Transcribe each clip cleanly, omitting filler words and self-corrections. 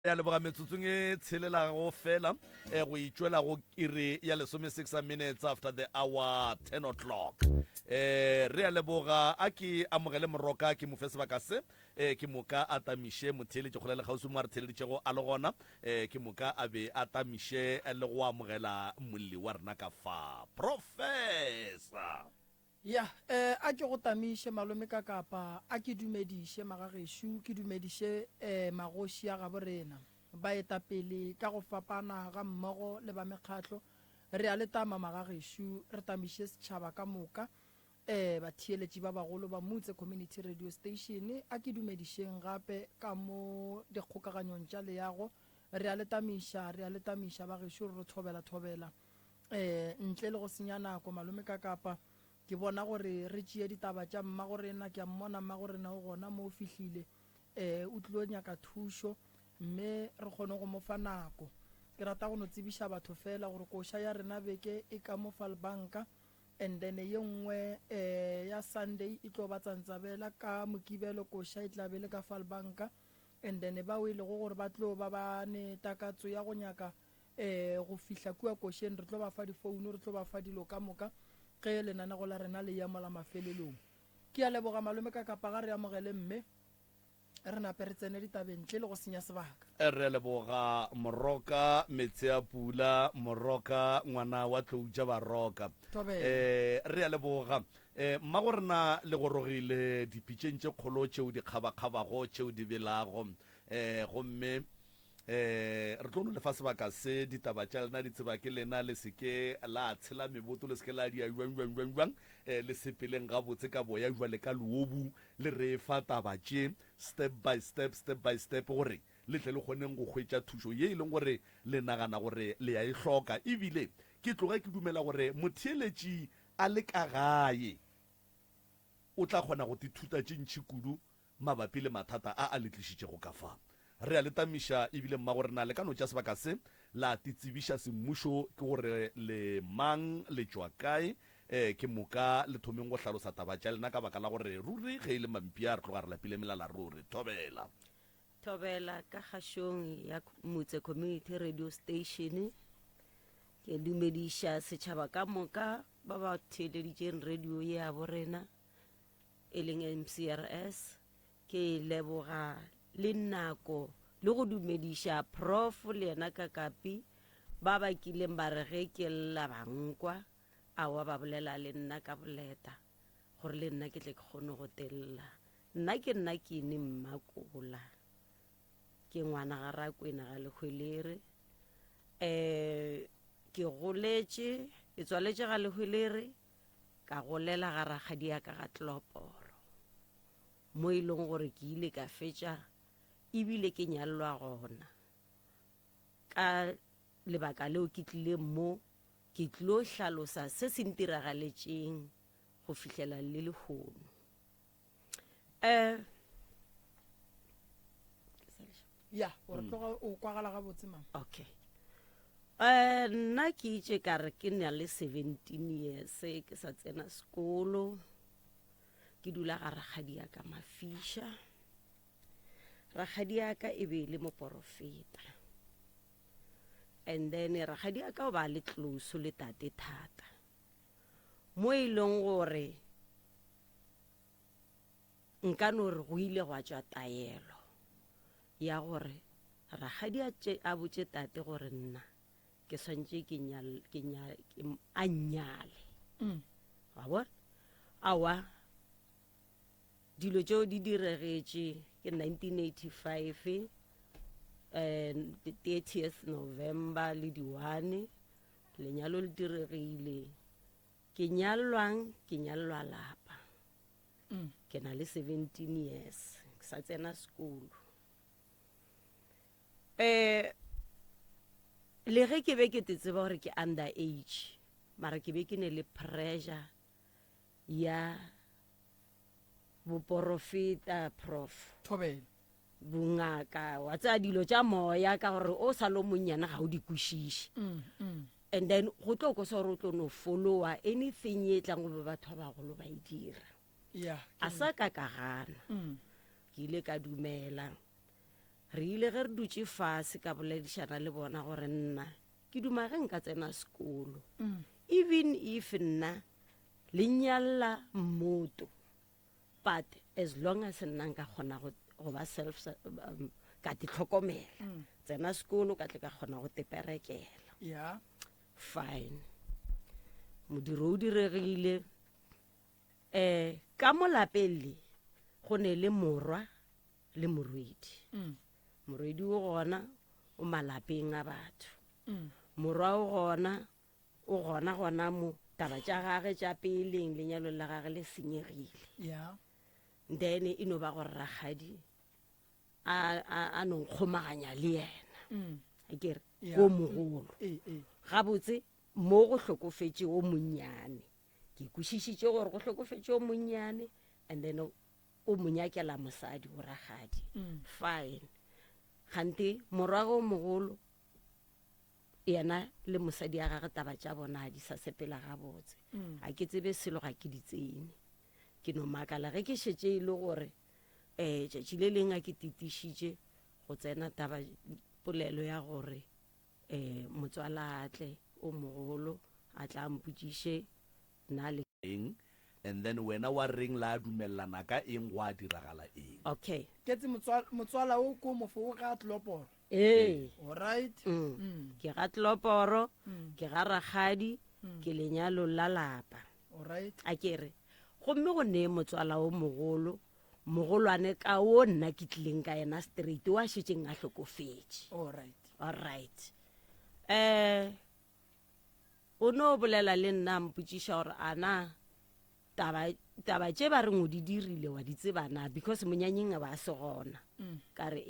ya leboga metsotsong e tshelelago fela go itšwela go iri ya lesome 6 minutes after the hour 10 o'clock re ya leboga a ke amogele moroka ke mofe sebaka se ke moka a tamiše motheeletše kgole le kgausi mo a re theeleditšego a le gona ke moka a be a tamiše le go amogela molli wa rena ka fa professor ya a ke go tamiše malome ka kapa a ke dumediše magagešo ke dumediše magoši a gabo rena baetapele ka go fapana ga mmogo le ba mekgatlo re a letama magagešo re tamiše setšhaba ka moka batheeletši ba bagolo ba Motse Community Radio Station a ke dumedišeng gape ka mo dikgokaganyong tša leago re a letamiša bagešo re thobela ntle le go senya nako malome ka kapa ke bona gore re tšea ditaba tša mmagorena ke a mmona mmagorena o gona mo o fihlile o tlilo nyaka thušo mme re kgone go mofa nako ke rata go no tsebiša batho fela gore koša ya rena beke e ka mo Falbanka and then ye nngwe ya Sunday e tlo ba tsantsabela ka mokibelo koša e tlabele ka Falbanka and then ba o ile go gore ba tlo ba ba ne takatso ya go nyaka go fihla kua košeng re tlo ba fa difounu re tlo ba fa dilo ka moka ge lenanego la rena le yamo la mafelelong ke a leboga malome ka kapa ga re amogele mme re nape re tsene ditabeng ntle le go senya sebaka re leboga moroka metse a pula moroka ngwana wa tloutša baroka re a leboga mmago rena le gorogile dipitšeng tše kgolo tšeo di kgabakgabago tšeo di belago gomme re tlo no lefa sebaka se ditaba tša lena di tseba ke lena le seke la tshela meboto le seke la dia jwang le sepeleng gabotse ka boya jwale ka loobu le re fa taba tše step by step gore le tle le kgoneng go hwetša thušo ye e leng gore le nagana gore le ya e hloka ebile ke tloga ke dumela gore motheeletši a le ka gae o tla kgona go dithuta tše ntšhi kudu mabapi le mathata a le tlišitšego ka fa re a letamiša ebile mmago rena le ka no tša sebaka se la titsebiša semmušo ke gore le mang le tšwa kae ke moka le thomeng go hlalosa taba tša lena ka baka la gore ruri ge e le mampia re tloga re lapile melala ruri thobela ka kgašong ya Motse Community Radio Station ke dumediša setšhaba ka moka ba ba theeleditšeng radio ye ya borena e leng MCRS ke leboga le nako le go dumediša prof le yena ka kapi ba ba kileng ba re ge ke lla bankwa a wa ba bolela le nna ka boleta gore le nna ke tle ke kgone go tella nna ke ne mmakola ke ngwana ga Rakwena ga Lehwelere ke goletše ke tswaletše ga Lehwelere ka golela ga rakgadi ya ka ga Tloporo mo e leng gore ke ile ka fetša ebile ke nyalwa gona ka lebaka leo ke tlile mo ke tlo hlalosa se se ntiragaletšeng go fihlela le lehono ya gore tloga o kwagala ga botse mama okay nna ke itše ka re ke na le 17 years ke sa tsena sekolo ke dula ga rakgadi ya ka Mafisha rakgadi ya ka e be le moporofeta and then rakgadi ya ka o ba le close le tate thata mo e leng gore nka no re go ile go tšwa taelo ya gore rakgadi a botše tate gore nna ke swantše a nnyale wa bona awa dilo tšeo di diregetše ke 1985 the 30th November le di-1 lenyalo le diregile ke nyalwa lapa ke na le 17 years ke sa tsena sekolo le ge ke be ke tseba gore ke under age mara ke be ke ne le pressure ya boporofeta prof thobela bongaka wa tsa dilo tša moya ka gore o sa lo monnyana ga o di kwešiše and then go tlo ko se gore o tlo no followa anything ye tlang go be batho ba bagolo ba e dira a sa ka gana ke ile ka dumela re ile ge re dutse fase ka boledišana le bona gore nna ke duma ge nka tsena sekolo even if nna le nyalla mmoto but as long as nna nka kgona go ba ka ti tlhokomela tsena sekolo ka tle ka kgona go teperekela yeah fine modiro o diregile ka mo lapeng go ne le morwa le morwedi morwedi o gona o malapeng a batho morwa o gona mo taba tša gage tša peleng lenyalo la gage le senyegile yeah then e no ba gore ragadi a no nkgomaganya le yena a kere o mogolo gabotse mo go hlokofetse o monnyane ke kwešišitše gore go hlokofetse o monnyane and then o monyakela mosadi o ragadi fine gante morago o mogolo yena le mosadi ya gage taba tša bona di sa sepela gabotse a ke tsebe selo ga ke di tsene ke no makala ge ke šetše e le gore tšatši le leng a ke titišitše go tsena taba polelo ya gore motswala atle o mogolo a tla mpotšiše nna le eng and then wena wa reng la dumellana ka eng go a diragala eng okay ke tse motswala o ko mofo ga tloporo alright ke ga tloporo ke ga ragadi ke lenyalo la lapa alright a kere gomme go ne motswala o mogolwane ka o nna ke tlileng ka ena straight wa šetšeng a hlokofetše alright o no bolela le nna mpotšiša gore ana taba tše ba reng o di dirile wa di tsebana because monyanyeng ba se gona ka re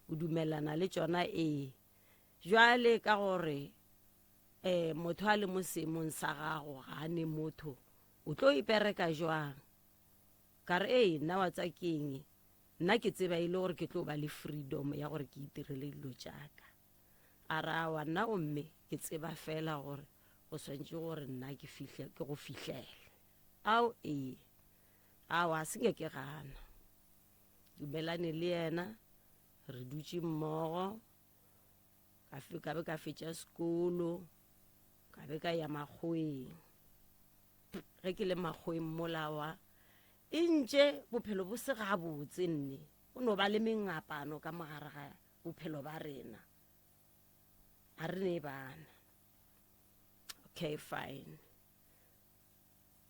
o dumelana le tšona jwale ka gore motho a le mo seemong sa gago ga a ne motho o tlo ipereka jwang ka re nna wa tsa keng nna ke tseba e le gore ke tlo ba le freedom ya gore ke itirele dilo tšaka a ra wa nna gomme ke tseba fela gore go swantse gore nna ke go fihlele ao a senge ke gana dumelane le yena re dutše mmogo ka be ka fetša sekolo ka be ka ya makgweng ge ke le makgweng molawa e ntše bophelo bo se gabotse nne o no ba le mengapano ka mogare ga bophelo ba rena a re ne bana okay fine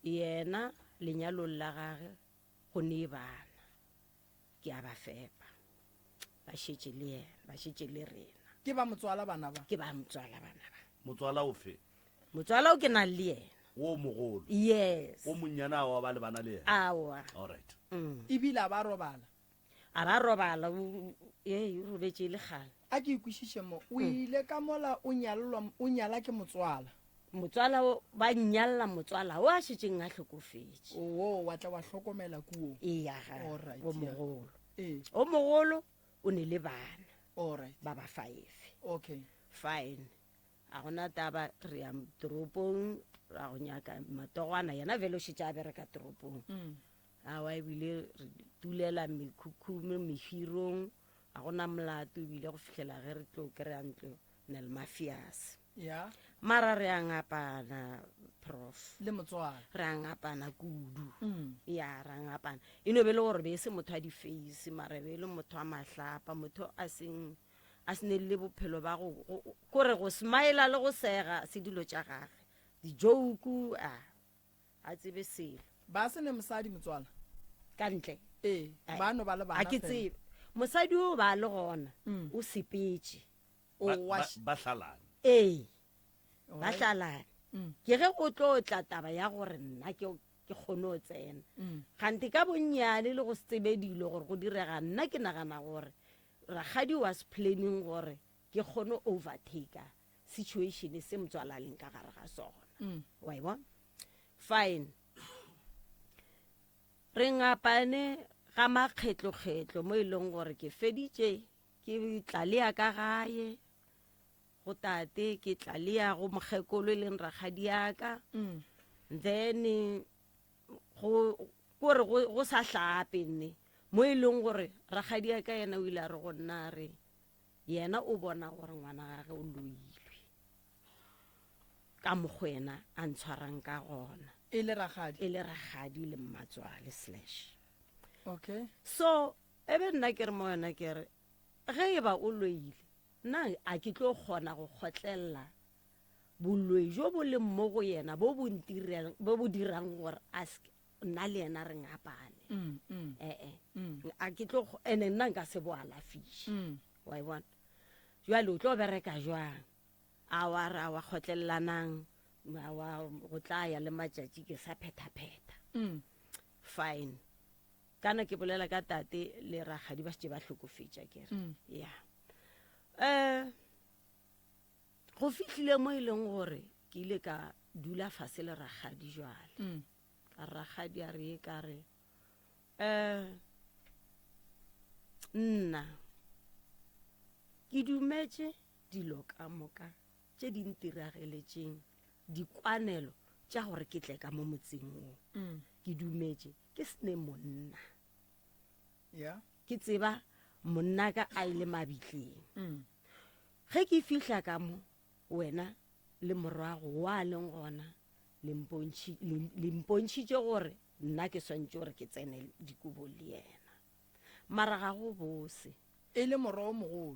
yena lenyalong la gage go ne bana ke a ba fepa ba šetše le yena ba šetše le rena ke ba motswala bana ba ke ba motswala bana ba motswala o fe motswala o ke na le yena wo mogolo yes o monnyana wa ba le bana le yena awa alright ebile a ba robala a ba robala o robetše le gale a ke ikwešiše mo o ile ka mola o nyala ke motswala ba nyalla motswala o a šetšeng a hlokofetše wa tla wa hlokomela kuo alright o mogolo o mogolo o ne le bana alright ba ba 5 okay fine a gona taba re ya toropong ra go nyaka matogwana yena vele o šetše a bereka toropong awa ebile re tulela mekhukhume mehirong a gona molato ebile go fitlhela ge re tlo kry-a ntlo nel mafias mara re a ngapana prof le motswala re a ngapana kudu ya re a ngapana e no be le gore be se motho a di-face mara be le motho a mahlapa motho a sene le bophelo ba kore go smile le go sega se dilo tša gage dijouku a tsebe selo ba se ne mosadi motswala ka ntle ba no ba le bana a ke tsebe mosadi o ba le gona o sepetse ba hlalane ba hlalane ke ge go tlo tla taba ya gore nna ke kgone o tsena gante ka bonnyane le go se tsebe dilo gore go direga nna ke nagana gore ragadi was planning gore ke kgone overtake situation se motswala leng ka gare ga sona wa e bona fine re ngapane ga makgetlo-kgetlo mo e leng gore ke feditše ke tlalea ka gae go tate ke tlalea go mokgekolo e leng ragadi yaka then kore go sa hlape nne mo e leng gore ragadi ya ka yena o ile a re go nna re yena o bona gore ngwana gage o loilwe ka mogwena a ntshwarang ka gona e le ragadi le mmatswale / okay so ebe nna ke re mo yona ke re ge e ba o loile nna a ke tlo kgona go kgotlelela boloi jo bo le mo go yena bo bo dirang gore nna le yena re ngapane a ke tlo ene nna nka se bo alafiše wa bona jwale o tlo bereka jwang a wa kgotlelelanang wa go tla ya le matšatši ke sa pheta fine kana ke bolela ka tate le ragadi ba se ba hlokofetša kere ya go fihlile mo e leng gore ke ile ka dula fase le ragadi jwale ka ragadi a re ka re nna ke dumetše dilo ka moka tše di ntirageletšeng dikwanelo tša gore ke tle ka mo motseng o ke dumetše ke sene monna ke tseba monna ka a ile mabitleng ge ke fihla ka mo wena le morwago wa leng gona le mpontšhitše gore nna ke swantše gore ke tsene dikubo le yena mara ga go bose e le morao mogolo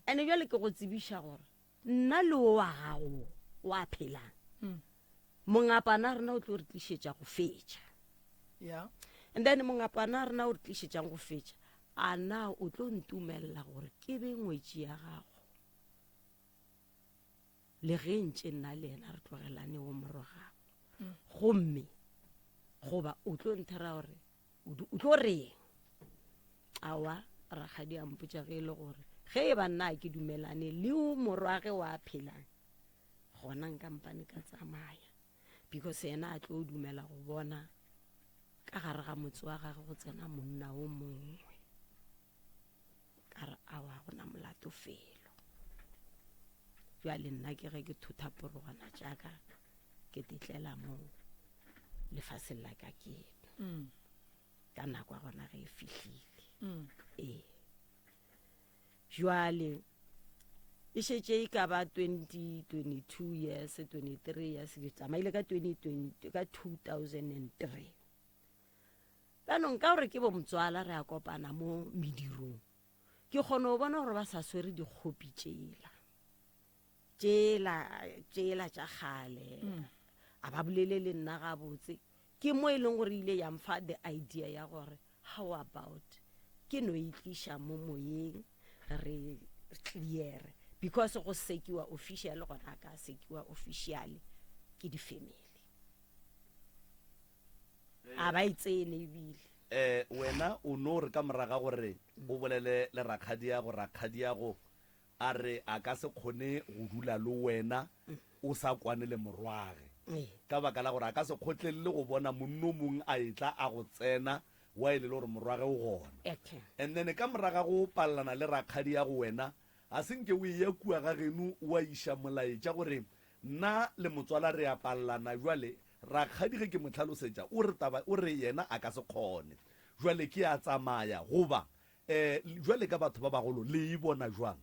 ene bjale ke go tsebiša gore nna le wa gago wa phelang mongapana rena o tlo re tlišetša go fetša and then mongapana rena o re tlišetšang go fetša a na o tlo ntumelela gore ke be ngwetši ya gago le ge ntše nna le ena re tlogelane o morogago gomme goba o tlo nthera gore o tlo reng awa ragadi a mpotša ge e le gore ge e ba nna ke dumelane le o morwage wa phelang gona nkampane ka tsamaya because yena a tlo dumela go bona ka gare ga motse wa gage go tsena monna o mongwe ka re awa gona molato felo jwale nna ke ge ke thuthaporogana jaaka ke tetlela mo lefaseng la ka keno ka nako gona ge e fihlile jwale e šetše e ka ba 22 years 23 years ke tsamaile ka 2003 banong ka gore ke bo motswala re a kopana mo medirong ke kgone go bona gore ba sa swere dikgopi tšela tša kgale a ba bolele le nna gabotse ke mo e leng gore ile ya mfa the idea ya gore how about ke no itliša mo moyeng re clear because go sekiwa official gona ka sekiwa official ke di family a ba itsene ebile wena o no re ka moraga gore o bolele le rakgadi ya go a re a ka se kgone go dula le wena o sa kwane le morwage ka baka la gore a ka se kgotlelele go bona monno mongwe a etla a go tsena wa ile le gore morwage o gona and then ka moraga go palelana le rakgadi ya go wena a senke o ya kua ga geno wa iša molaetša gore nna le motswala re a palelana jwale rakgadi ge ke mo tlhalosetša o re yena a ka se kgone jwale ke a tsamaya goba jwale ka batho ba bagolo le e bona jwang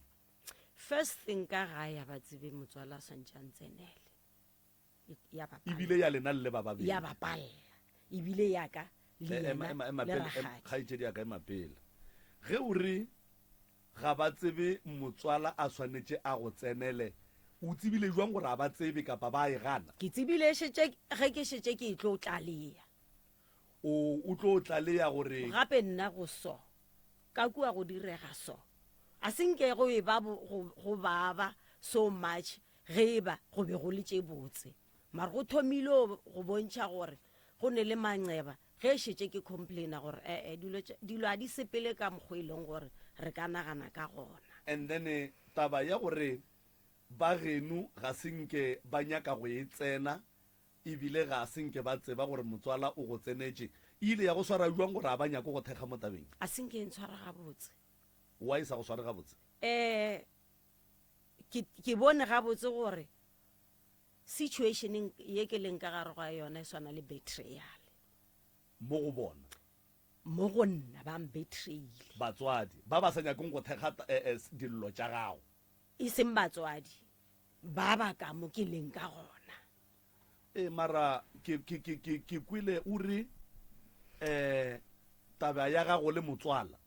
first thing ka ga ya ba tsebe motswala a swantše a ntsenele ebile ya lena le ba babedi ya bapalla ebile ya ka le yena le ragadi kgaetšedi ya ka emapele ge o re ga ba tsebe motswala a swanetše a go tsenele o tsebile jwang gore a ba tsebe kapa ba e gana ke tsebile ge ke šetše ke tlo tlalea o tlo tlalea gore gape nna go so ka kua go direga so a senke go e ba go baba so much ge e ba go be go le tše botse mara go thomile go bontšha gore go ne le manceba ge e šetše ke complaina gore dilo a di sepele ka mokgweleng gore re ka nagana ka gona and then taba ya gore ba geno ga senke ba nyaka go e tsena ebile ga senke ba tseba gore motswala o go tsenetše ile ya go swara jwang gore a ba nyako go thekga mo tabeng a senke e ntshwara gabotse wa e sa go sware gabotse ke bone gabotse gore situationeng ye ke leng ka gare go yona e swana le betrayal mo go bona mo go nna ba mbetraile batswadi ba ba sa nyakong go thekga dillo tša gago e seng batswadi ba ba ka mo ke leng ka gona mara ke kwile o re taba ya gago le motswala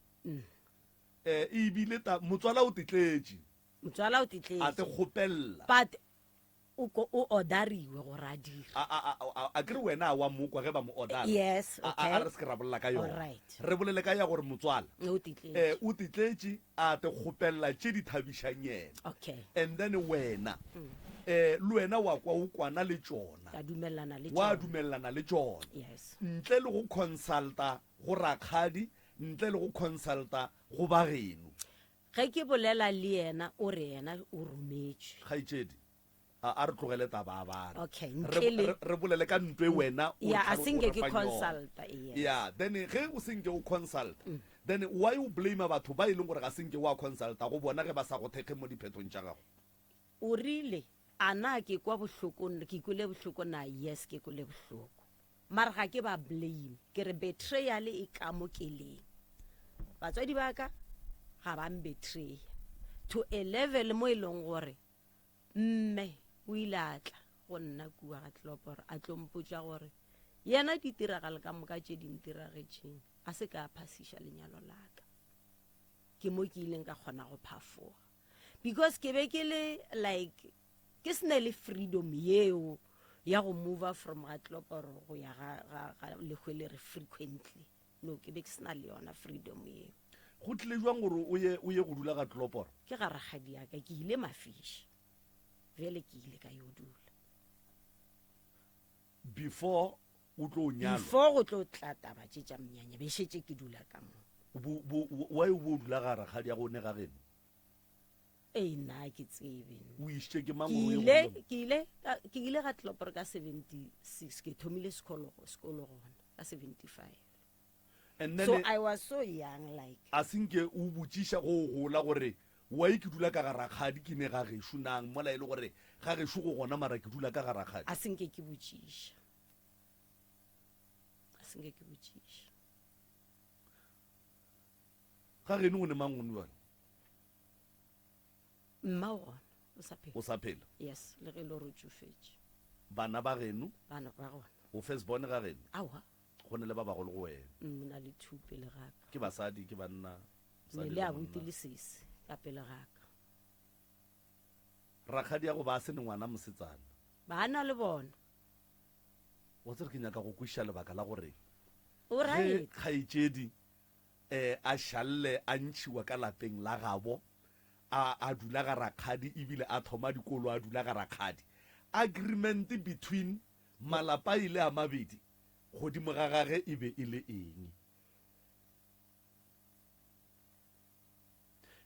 ebile motswala o titletše motswala o a te titletse kgopella but o orderiwe gore a dire a kere wena a wa mokwa ge ba mo ordera yes a okay re se ke ra bolela ka yona alright re bolele ka ya gore motswala o titletse o titletše a te kgopella tše di thabišang yena okay and then wena le wena wa kwa o kwana le tšona ka dumelana le wa tsona. dumelana le tšona yes ntle le go consulta go rakgadi ntle le go consulta go bageno ge ke bolela le yena o re yena o rometšwe kgaitšedi a re tlogele taba a bana okay ntle le re bolele ka ntwe wena o ya a tlhalo- o senke ke refang yona. consulta yes yeah then ge o senke o consult then why o blame batho ba e leng gore ga senke wa consulta go bona ge ba sa go thekge mo diphetong tša gago o rile a na ke kwa bohlokong ke kwele bohloko na yes ke kwele bohloko mara ga ke ba blame ke re betrayal e ka mo keleng batswadi ba ka ga ba mbetray to a level mo e leng gore mme o ile a tla go nna kua ga tloporo a tlompotša gore yena ditiragale ka moka tše dintiragetseng a se ka phasiša lenyalo laka ke mo ke ileng ka kgona go phafoga because ke be ke le like ke sene le freedom yeo ya go move from ga tloporo go ya ga legwele re frequently no ke be ke sena le yona freedom yeo go tlile jwang gore o ye go dula ga tloloporo ke ga ragadi yaka ke ile mafiši vele ke ile ka yo dula before o tlo nyalwa before go tlo tla taba tše tša mnyanya be šetše ke dula ka mo wa o bo dula ga rakgadi ya go ne ga geno ee nna ke tsebe o išitše ke mang ke gore o ye ile go ke ile ga tloporo ka 76 ke thomile sekolo gona ka 75 and then so I was so young like a senke o botšiša go gola gore wa ke dula ka ga rakgadi ke ne ga gešo nang mola e le gore ga gešo go gona mara ke dula ka ga rakgadi a senke ke botšiša ga geno go ne mang gone jale mma o gona o sa phela o sa phela yes le ge le gore o tsofetše bana ba geno bana ba gona o firstborn ga geno aowa go ne le ba bagolo go wena na le two pele gaka ke basadi ke banna ne le abuti le sese ka pele gaka rakgadi ya go ba se ne ngwana mosetsana bana le bona o tsere ke nyaka go kwešiša lebaka la gore o ge right kgaetšedi a šalle a ntšhiwa ka lapeng la gabo a dula ga rakgadi ebile a thoma dikolo a dula ga rakgadi agreement between malapa ile a mabedi godimo ga gage e be e le eng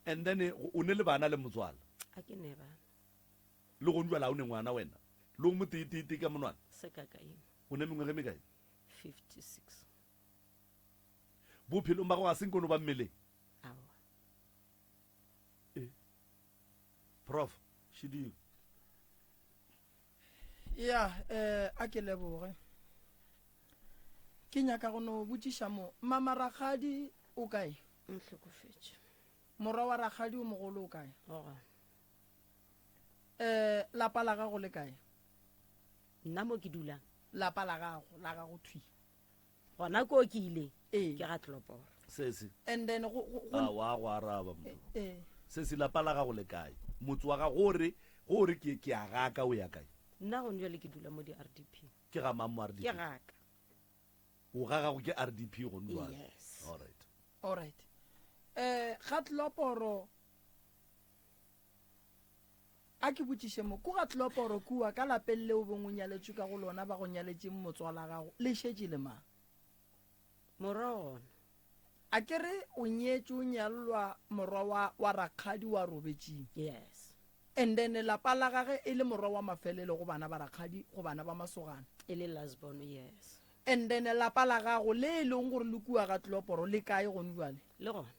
and then o ne le bana le motswala a ke ne bana le go njwala o ne ngwana wena le go moteetete ka monwana se ka ka eng o ne mengwe ge mekae 56 bophelong ba go ga senkono ba mmeleng awa prof shidiyo ya a ke leboge ke nyaka go no botšiša mo mama rakgadi o kae nhlokofetše morwa wa rakgadi o mogolo o kae oga lapa la gago le kae nna mo ke dulang lapa la gago thwi gona ko ke ile ee ke ga tloporo sese and then wa go araba se se lapa la gago le kae motse wa ga gore ke a gaka o ya kae nna go njale ke dula mo di-RDP ke ga mang mo ke RDP gaka o ga gago ke RDP go nwa yes alright alright ga tloporo a ke botšiše mo ko ga tloporo kua ka lapeng leo bong o nyaletšwe ka go lona ba go nyaletšeng motswala gago le šetše le mang morona a ke re o nyetše o nyalelwa morwa wa rakgadi wa robetšeng yes and then lapa la gage e le morwa wa mafelelo go bana ba rakgadi go bana ba masogana e le lasbon yes and then lapa la gago le e leng gore le kua ga tloporo le kae gone jale le gona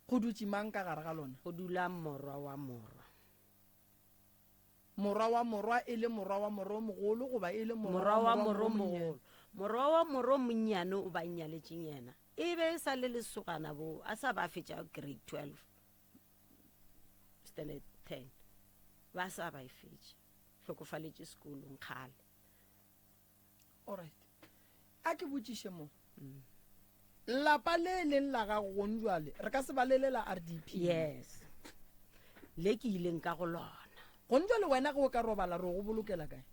go dutse mang ka gare ga lona go dula morwa wa morwa morwa wa morwa e le morwa wa morwa o mogolo goba e le morwa wa morwa monnyane? mogolo morwa wa morwa monnyane o ba nyaletšeng yena e be sa le lesogana bo a sa ba fetša grade 12 standard 10 ba sa ba e fetša hlokofaletše sekolong kgale. alright a ke botšiše mo lapa le leng la gago gone jwale re ka se ba lelela RDP. Yes, le ke ileng ka go lona gone jwale wena ge o ka robala re go bolokela kae?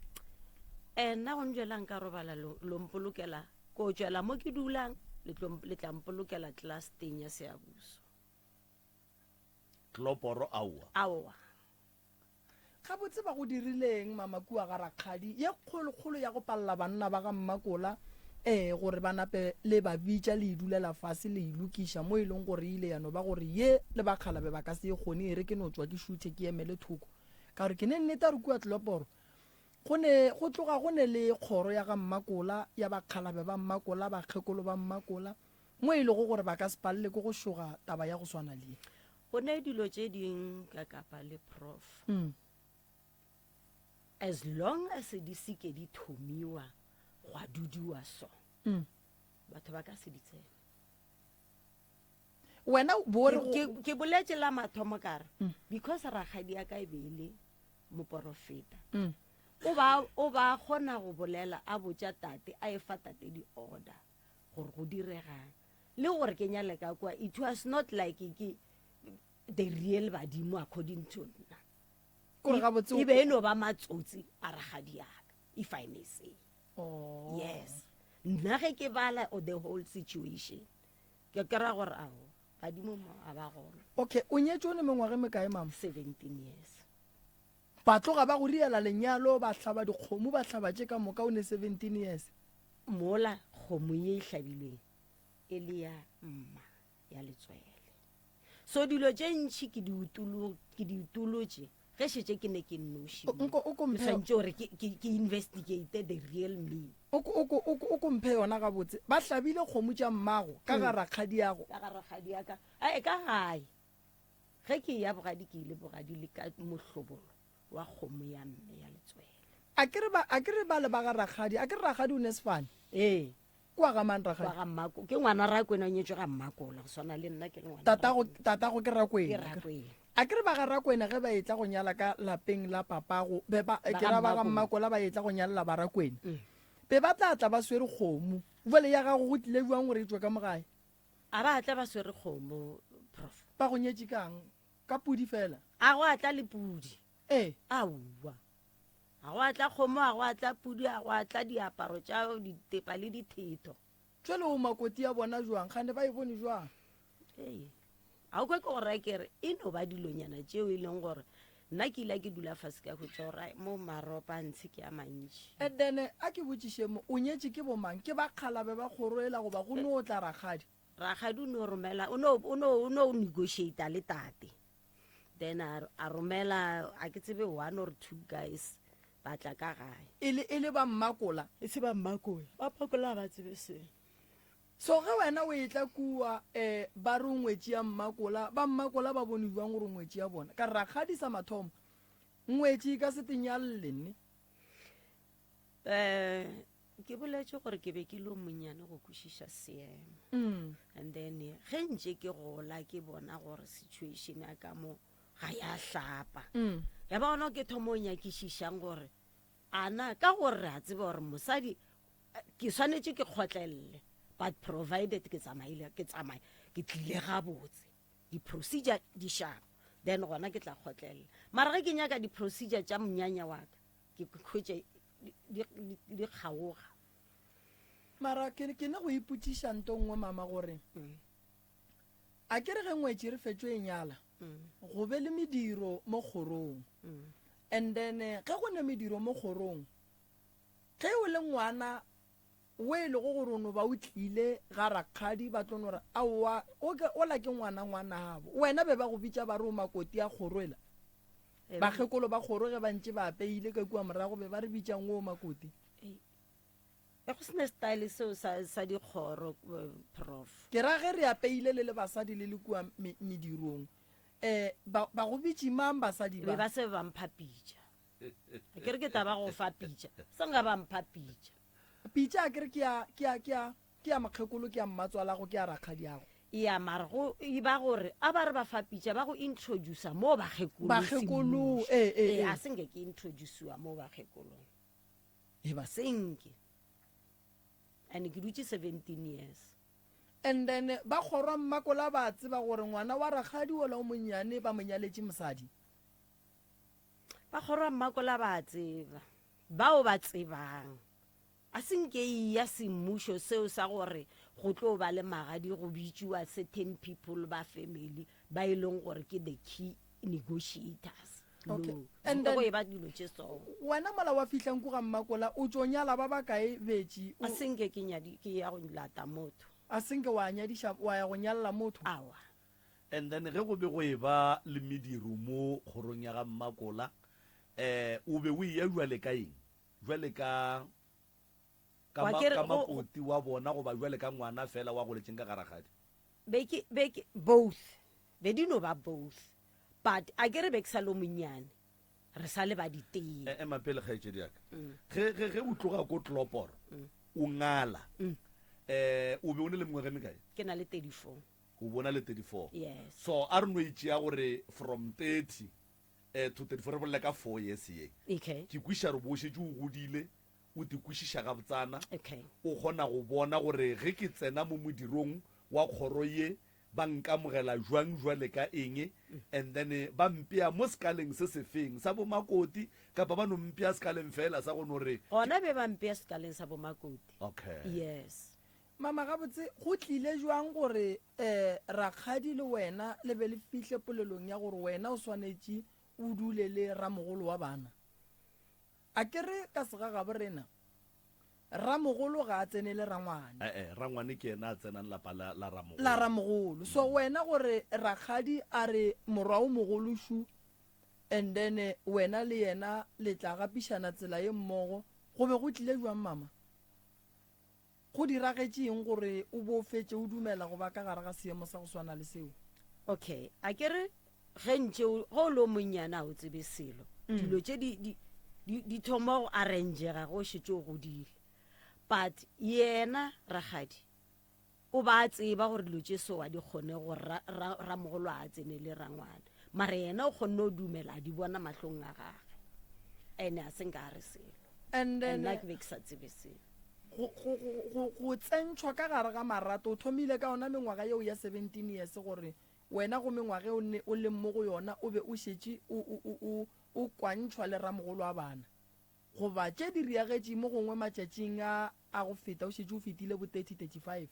nna go njwela nka robala lo mpolokela ko tšwela mo ke dulang le tla mpolokela classeng ya Seabuso. tloporo aowa ga botse ba go dirileng mamakua ga rakgadi ye kgolo ya go palela banna ba ga Mmakola gore ba nape le ba bitša le idulela fase le ilokiša mo e leng gore ile yano ba gore ye le bakgalabe ba ka se e kgone e re ke no tswa ke šuthe ke emele thoko ka gore ke ne nnete a re kua tloporo go tloga go ne le kgoro ya ga Mmakola ya bakgalabe ba Mmakola bakgekolo ba Mmakola mo e le go gore ba ka se palele ke go šoga taba ya go swana le go ne dilo tše ding ka kapa le prof as long as di seke di thomiwa go a dudiwa so batho ba ka se di tsena. wena bore ke boletše la mathomo kare because rakgadi ya ka e beile moporofeta o ba kgona go bolela a botša tate a e fa tate di-order gore go diregang le gore ke nyale ka kwa it was not like ke the real badimo according to nna e be e no ba matsotsi a rakgadi yaka if I may say. Yes, nna ge ke bala o the whole situation ke kera gore ao badimo a ba gona. Okay, o nyetse o ne mengwage mekae mama? 17 years. ba tloga ba go riela lenyalo ba hlaba dikgomo ba hlaba tše ka moka o ne 17 years mola kgomo ye e hlabilweng e le ya mma ya letswele. So dilo tše ntšhi ke di utolotše ge šetše ke ne ke nnoši santse gore ke investigate the real me. o komphe yona ga botse ba hlabile kgomo tša mmago ka ga rakgadi yago ka ga rakgadi yaka ka gae ge ke ya bogadi ke ile bogadi le ka mohlobolo wa kgomo ya mme ya letswele. a ke re ba le ba ga rakgadi a ke re rakgadi o ne sefane kwa ga man rakgadi ke ngwana Rakwena o nyetswe ga Mmakola go swana le nna ke le ngwana tatago ke Rakwena a ke re ba ga Rakwena ge ba etla go nyala ka lapeng la papago ke ra ba ga Mmakola ba etla go nyalela ba Rakwena be ba tla ba swere kgomo vole ya gago go tlile buang gore e tswe ka mogae a ba tla ba swere kgomo prof ba go nyetse kang ka pudi fela a go atla le pudi aowa a go atla kgomo a go atla pudi a go atla diaparo tša ditepa le ditheto tšwele o makoti ya bona jwang gane ba e bone jwang a o kwe ke gore kere e no ba dilonyana tšeo e leng gore nna ke ile ke dula fase ka go tša gore mo maropa ntse ke a mantši and then a ke botšiše mo o nyetse ke bomang ke ba kgalabe ba kgoroela goba go no o tla rakgadi o no romela o no negotiata le tate then a romela a ke tsebe 1 or 2 guys ba tla ka gae e le ba Mmakola e se ba Mmakola ba tsebe se so ge wena o etla kua ba re ngwetši ya Mmakola ba Mmakola ba bone jwang gore ngwetši ya bona ka rakgadi sa mathomo ngwetši ka se tenyalele nne ke boletše gore ke be ke lo monyane go kwešiša seemo and then ge ntše ke gola ke bona gore situation ya ka mo ga ya hlapa ya ba gona ke thomo o nyakišišang gore ana ka gore a tsebe gore mosadi ke swanetše ke kgotlelele but provided ke tsamaye ke tlile gabotse di-procedure di sharp then gona ke tla kgotlelela mara ge ke nyaka di-procedure tša monyanya wa ka ke khwetše di kgaoga mara ke ne go ipotšiša nto nngwe mama gore a ke re ge ngwetši re fetšo e nyala go be le mediro mo kgorong and then ge go ne mediro mo kgorong ge o le ngwana o e le go gore o no ba o tlile ga rakgadi ba tlo nore aowa o la ke ngwana gabo wena be ba go bitša ba re o makoti ya kgoroela bakgekolo ba kgoro ge ba ntše ba apeile ka kua morago be ba re bitšang o makoti go sene style seo sa dikgoro prof ke ra ge re apeile le basadi le kua medirong ba go bitše mang basadi ba se ba mpha pitša ke re ke taba go fa pitša se nga ba mpha pitša pitša a kere ke ya ke ya makgekolo ke ya mmatswalago ke ya rakgadiago ya mara go e ba gore a ba re ba fapitša ba go introduce mo bakgekolo a senke ke introduceiwa mo bakgekolong ba senke and ke dutse 17 years and then ba kgorwa mmakola ba tseba gore ngwana wa rakgadi ola o monnyane ba monyaletše mosadi ba kgorwa mmakola ba tseba bao ba tsebang a senke ya semmušo seo sa gore go tlo ba le magadi go bitšiwa certain people ba family ba e leng gore ke the key negotiators Okay. And then go e ba dilo tše so wena mola wa fihlang ko ga mmakola o tšo nyala ba bakae betše a senke ke ya go lata motho a senke wa nyadiša wa ya go nyalela motho awa and then ge go be go e ba le mediro mo kgorong ya ga mmakola o be o eya jwale ka eng jwale ka makoti wa bona goba jwale ka ngwana fela wa go letšeng ka garagadi beke both be di no ba both but a ke re be ke sa lo monyane re sa le ba diteng mapele kgaetšedi yaka ge o tloga ko tloporo o ngala o be o ne le mengwege mekae ke na le 34 o bona le 34 yes so a re no itšea gore from 30 to 34 re bolela ka 4 years ye okay ke kwiša re bošetse o godile o te kwišiša ga botsana okay o kgona go bona gore ge ke tsena mo modirong wa kgoro ye ba nkamogela jwang jwale ka eng and then ba mpea mo sekaleng se sefeng sa bomakoti kapa ba no mpea sekaleng fela sa go no re gona be ba mpea sekaleng sa bomakoti okay yes mama gabotse go tlile jwang gore rakgadi le wena le be le fihle polelong ya gore wena o swanetše o dule le ramogolo wa bana a kere ka sega ga borena ramogolo ga a tsene le rangwane rangwane ke ena a tsenang lapa la ramogolo so wena gore rakgadi a re morwao mogolo shu and then wena le yena le tla gapišana tsela ye mmogo go be go tlile jwang mama go diragetše eng gore o bo fetse o dumela go ba ka gare ga seemo sa go swana le seo okay a kere ge ntše go lo monnyana o tsebe selo dilo tše di thoma go arrangega go šetse o godile but yena ragadi o ba tseba gore dilo tše soa di kgone go ramogolo a tsene le rangwana mara yena o kgonne o dumela a di bona mahlong a gage ene a senka a re selo and then nna ke be ke sa tsebe selo go tsentšhwa ka gare ga marato o thomile ka yona mengwaga yeo ya 17 years gore wena go mengwaga o leng mo go yona o be o šetše o kwantšhwa le ramogolo wa bana goba tše di riagetše mo gongwe matšatšing a go feta o šetše o fetile bo 30-35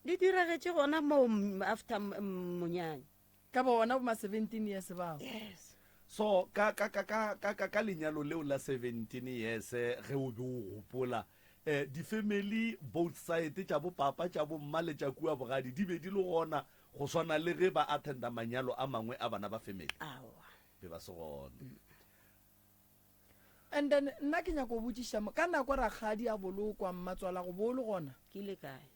di diragetše gona mo after monyane ka bona bo ma 17 years bao yes so ka lenyalo leo la 17 years ge o be o gopola di-family both side tša bo papa tša bo mma le tša kua bogadi di be di le gona go swana le ge ba attenda manyalo a mangwe a bana ba family awa be ba se gona and then nna ke nyako botšiša ka nako rakgadi a bolokwa mmatswala go bo le gona ke ile kae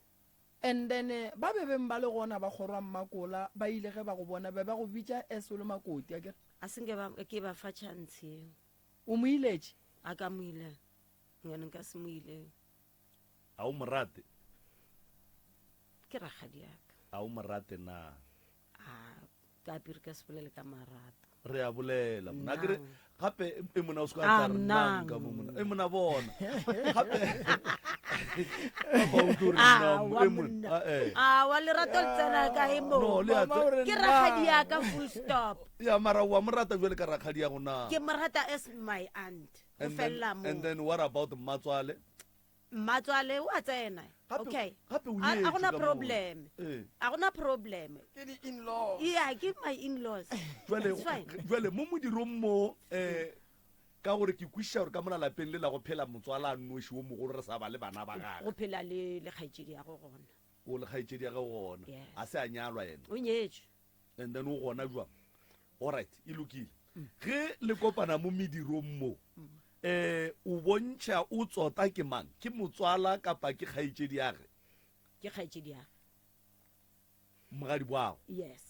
and then ba be beng ba le gona ba kgorwa mmakola ba ile ge ba go bona be ba go bitša eso le makoti akere a senke ke ba fa chance eo o mo iletše a ka mo ile ngwane nka se mo ile a o morate ke ragadi yaka a o morate na ka pire ka se bolele ka marato re a bolela mona kere gape e mona o se ka Ah, tla re nang ka mo mona e mona bona gape ba o tlo re nang e mona wa lerato le tsena ka e mo no le a ke ragadi yaka full stop ya mara wa morata jwale ka rakgadi ya gona ke morata as my aunt go fella mo and then what about mmatswale mmatswale wa tsena okay gape o a nyetše gona ka moo. problem a gona problem ke di-in-law yeah give my in-laws It's fine. jwale mo modirong mo ka gore ke kwiša gore ka mona lapeng le la go phela motswala a noši wo mogolo re sa ba le bana ba gage go phela le kgaetšedi ya go gona o le kgaetšedi ya ge gona Yes. a se a nyalwa ena o nyetše and then o gona jwang alright e lokile ge le kopana mo medirong mo o bontšha o tsota ke mang ke motswala kapa ke kgaetšedi yage ke kgaetšedi ya mogadi boago yes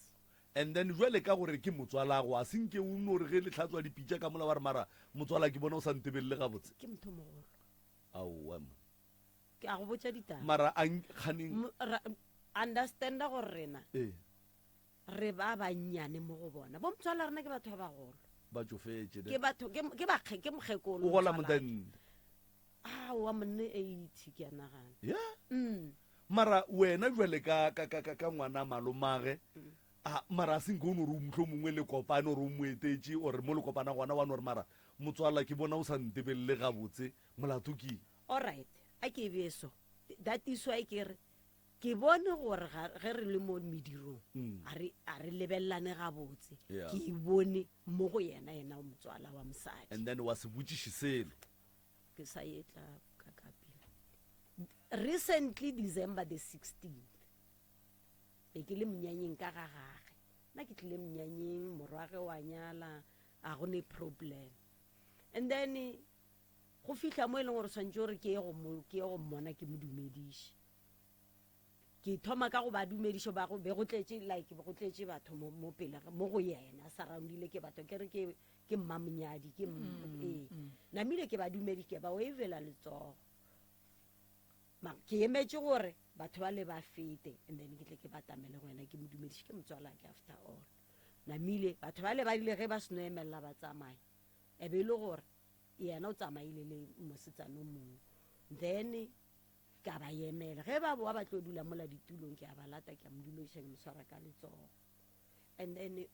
and then jwale ka gore ke motswalago a senke o no re ge le tlhatswa dipitša ka mola ba re mara motswala ke bona o sa ntebelele gabotse ke motho mogolo aowa ke a go botsa ditaba mara kganeng understanda gore rena ee re ba bannyane mo go bona bo motswala rena ke batho ba bagolo ba tsofetse ke batho ke mogekolo o gola modende wa monne 80 ke a nagana ya mara wena jwale ka ngwana malomage mara a senke o ne re motlho mongwe le kopane ore o moetetse ore mo le kopana gona wane ore mara motswala ke bona o sa ntebelele gabotse molato ke alright a ke beso that is why ke bone gore ge re le mo medirong a re lebellane gabotse ke bone mo go yena o motswala wa mosadi and then wa se botšiše selo ke sa etla ka kapile recently December the 16th ke le mnyanyeng ka ga gage nna ke tlile mnyanyeng morwage wa nyala a go ne problem and then go fihla mo e leng gore swantse gore ke ye go mmona ke modumediše ke thoma ka go ba dumediše ba go be go tletse batho mo pele mo go yena surroundile ke batho ke re ke mmamonyadi ke namile ke ba dumedi ke ba wavela letsogo ke emetse gore batho ba le ba fete and then ke tle ke batamele go wena ke modumediše ke motswala ke after all namile batho ba le ba dile ge ba seno emelela ba tsamaya e be e le gore yena o tsamaile le mosetsano mongwe then ka ba emela ge ba boa ba tlo dula mola ditulong ke a ba lata ke a moduloša ke moswara ka letsogo and then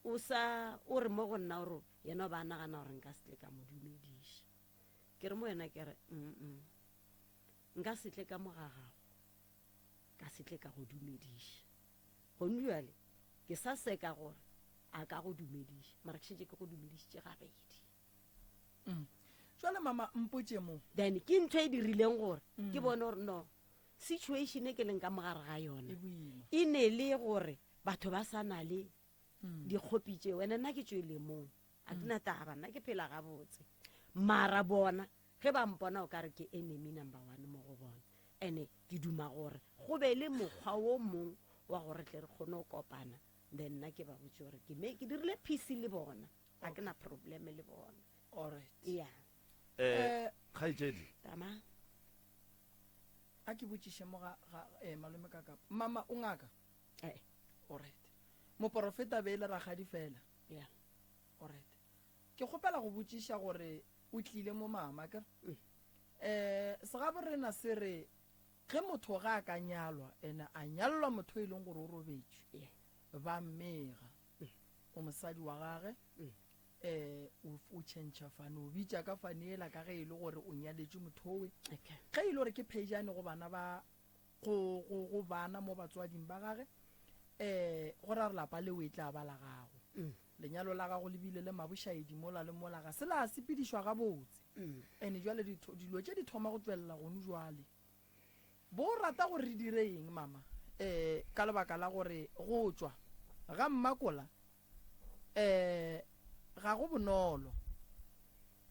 o re mo go nna gore yena ba nagana gore nka setle ka modumediša ke re mo yena ke re nka setle ka mogagago ka setle ka go dumediša gone jale ke sa seka gore a ka go dumediša mara ke šetse ke go dumedišitše gabedi jwale mama mpotse mo then ke ntho e dirileng gore ke bone gore no situation e ke leng ka mogare ga yona e ne le gore batho ba sa na le dikgopi tše wena nna ke tšwele mong a ke na taba nna ke phela gabotse mara bona ge ba mpona o ka re ke enemy number 1 mo go bona ene ke duma gore go be le mokgwa wo mong wa gore tle re kgone go kopana then nna ke ba botse gore ke dirile peace le bona a ke na problem le bona alright yeah kgaitsedi tama a ke botšiše mo ga malome ka kapa mama o ngaka alright moprofeta be le ragadi fela yeah alright ke kgopela go botšiša gore o tlile mo mama ka segaborena se re ge motho ga a ka nyalwa ene a nyallwa motho e leng gore o robetšwe ba mmega o mosadi wa gage o tšhentšha fane o bitša ka fane ela ka ge e le gore o nyaletše mothowe ge e le gore ke pejane go bana go bana mo batswading ba gage go ra re lapa le o e tla ba la gago lenyalo la gago le bile le mabošaedi mola le mola ga se la sepedišwa gabotse ande jale dilo tše di thoma go tswelela gone jwale bo rata gore re dire eng mama ka lebaka la gore go tšwa ga mmakola ga go bonolo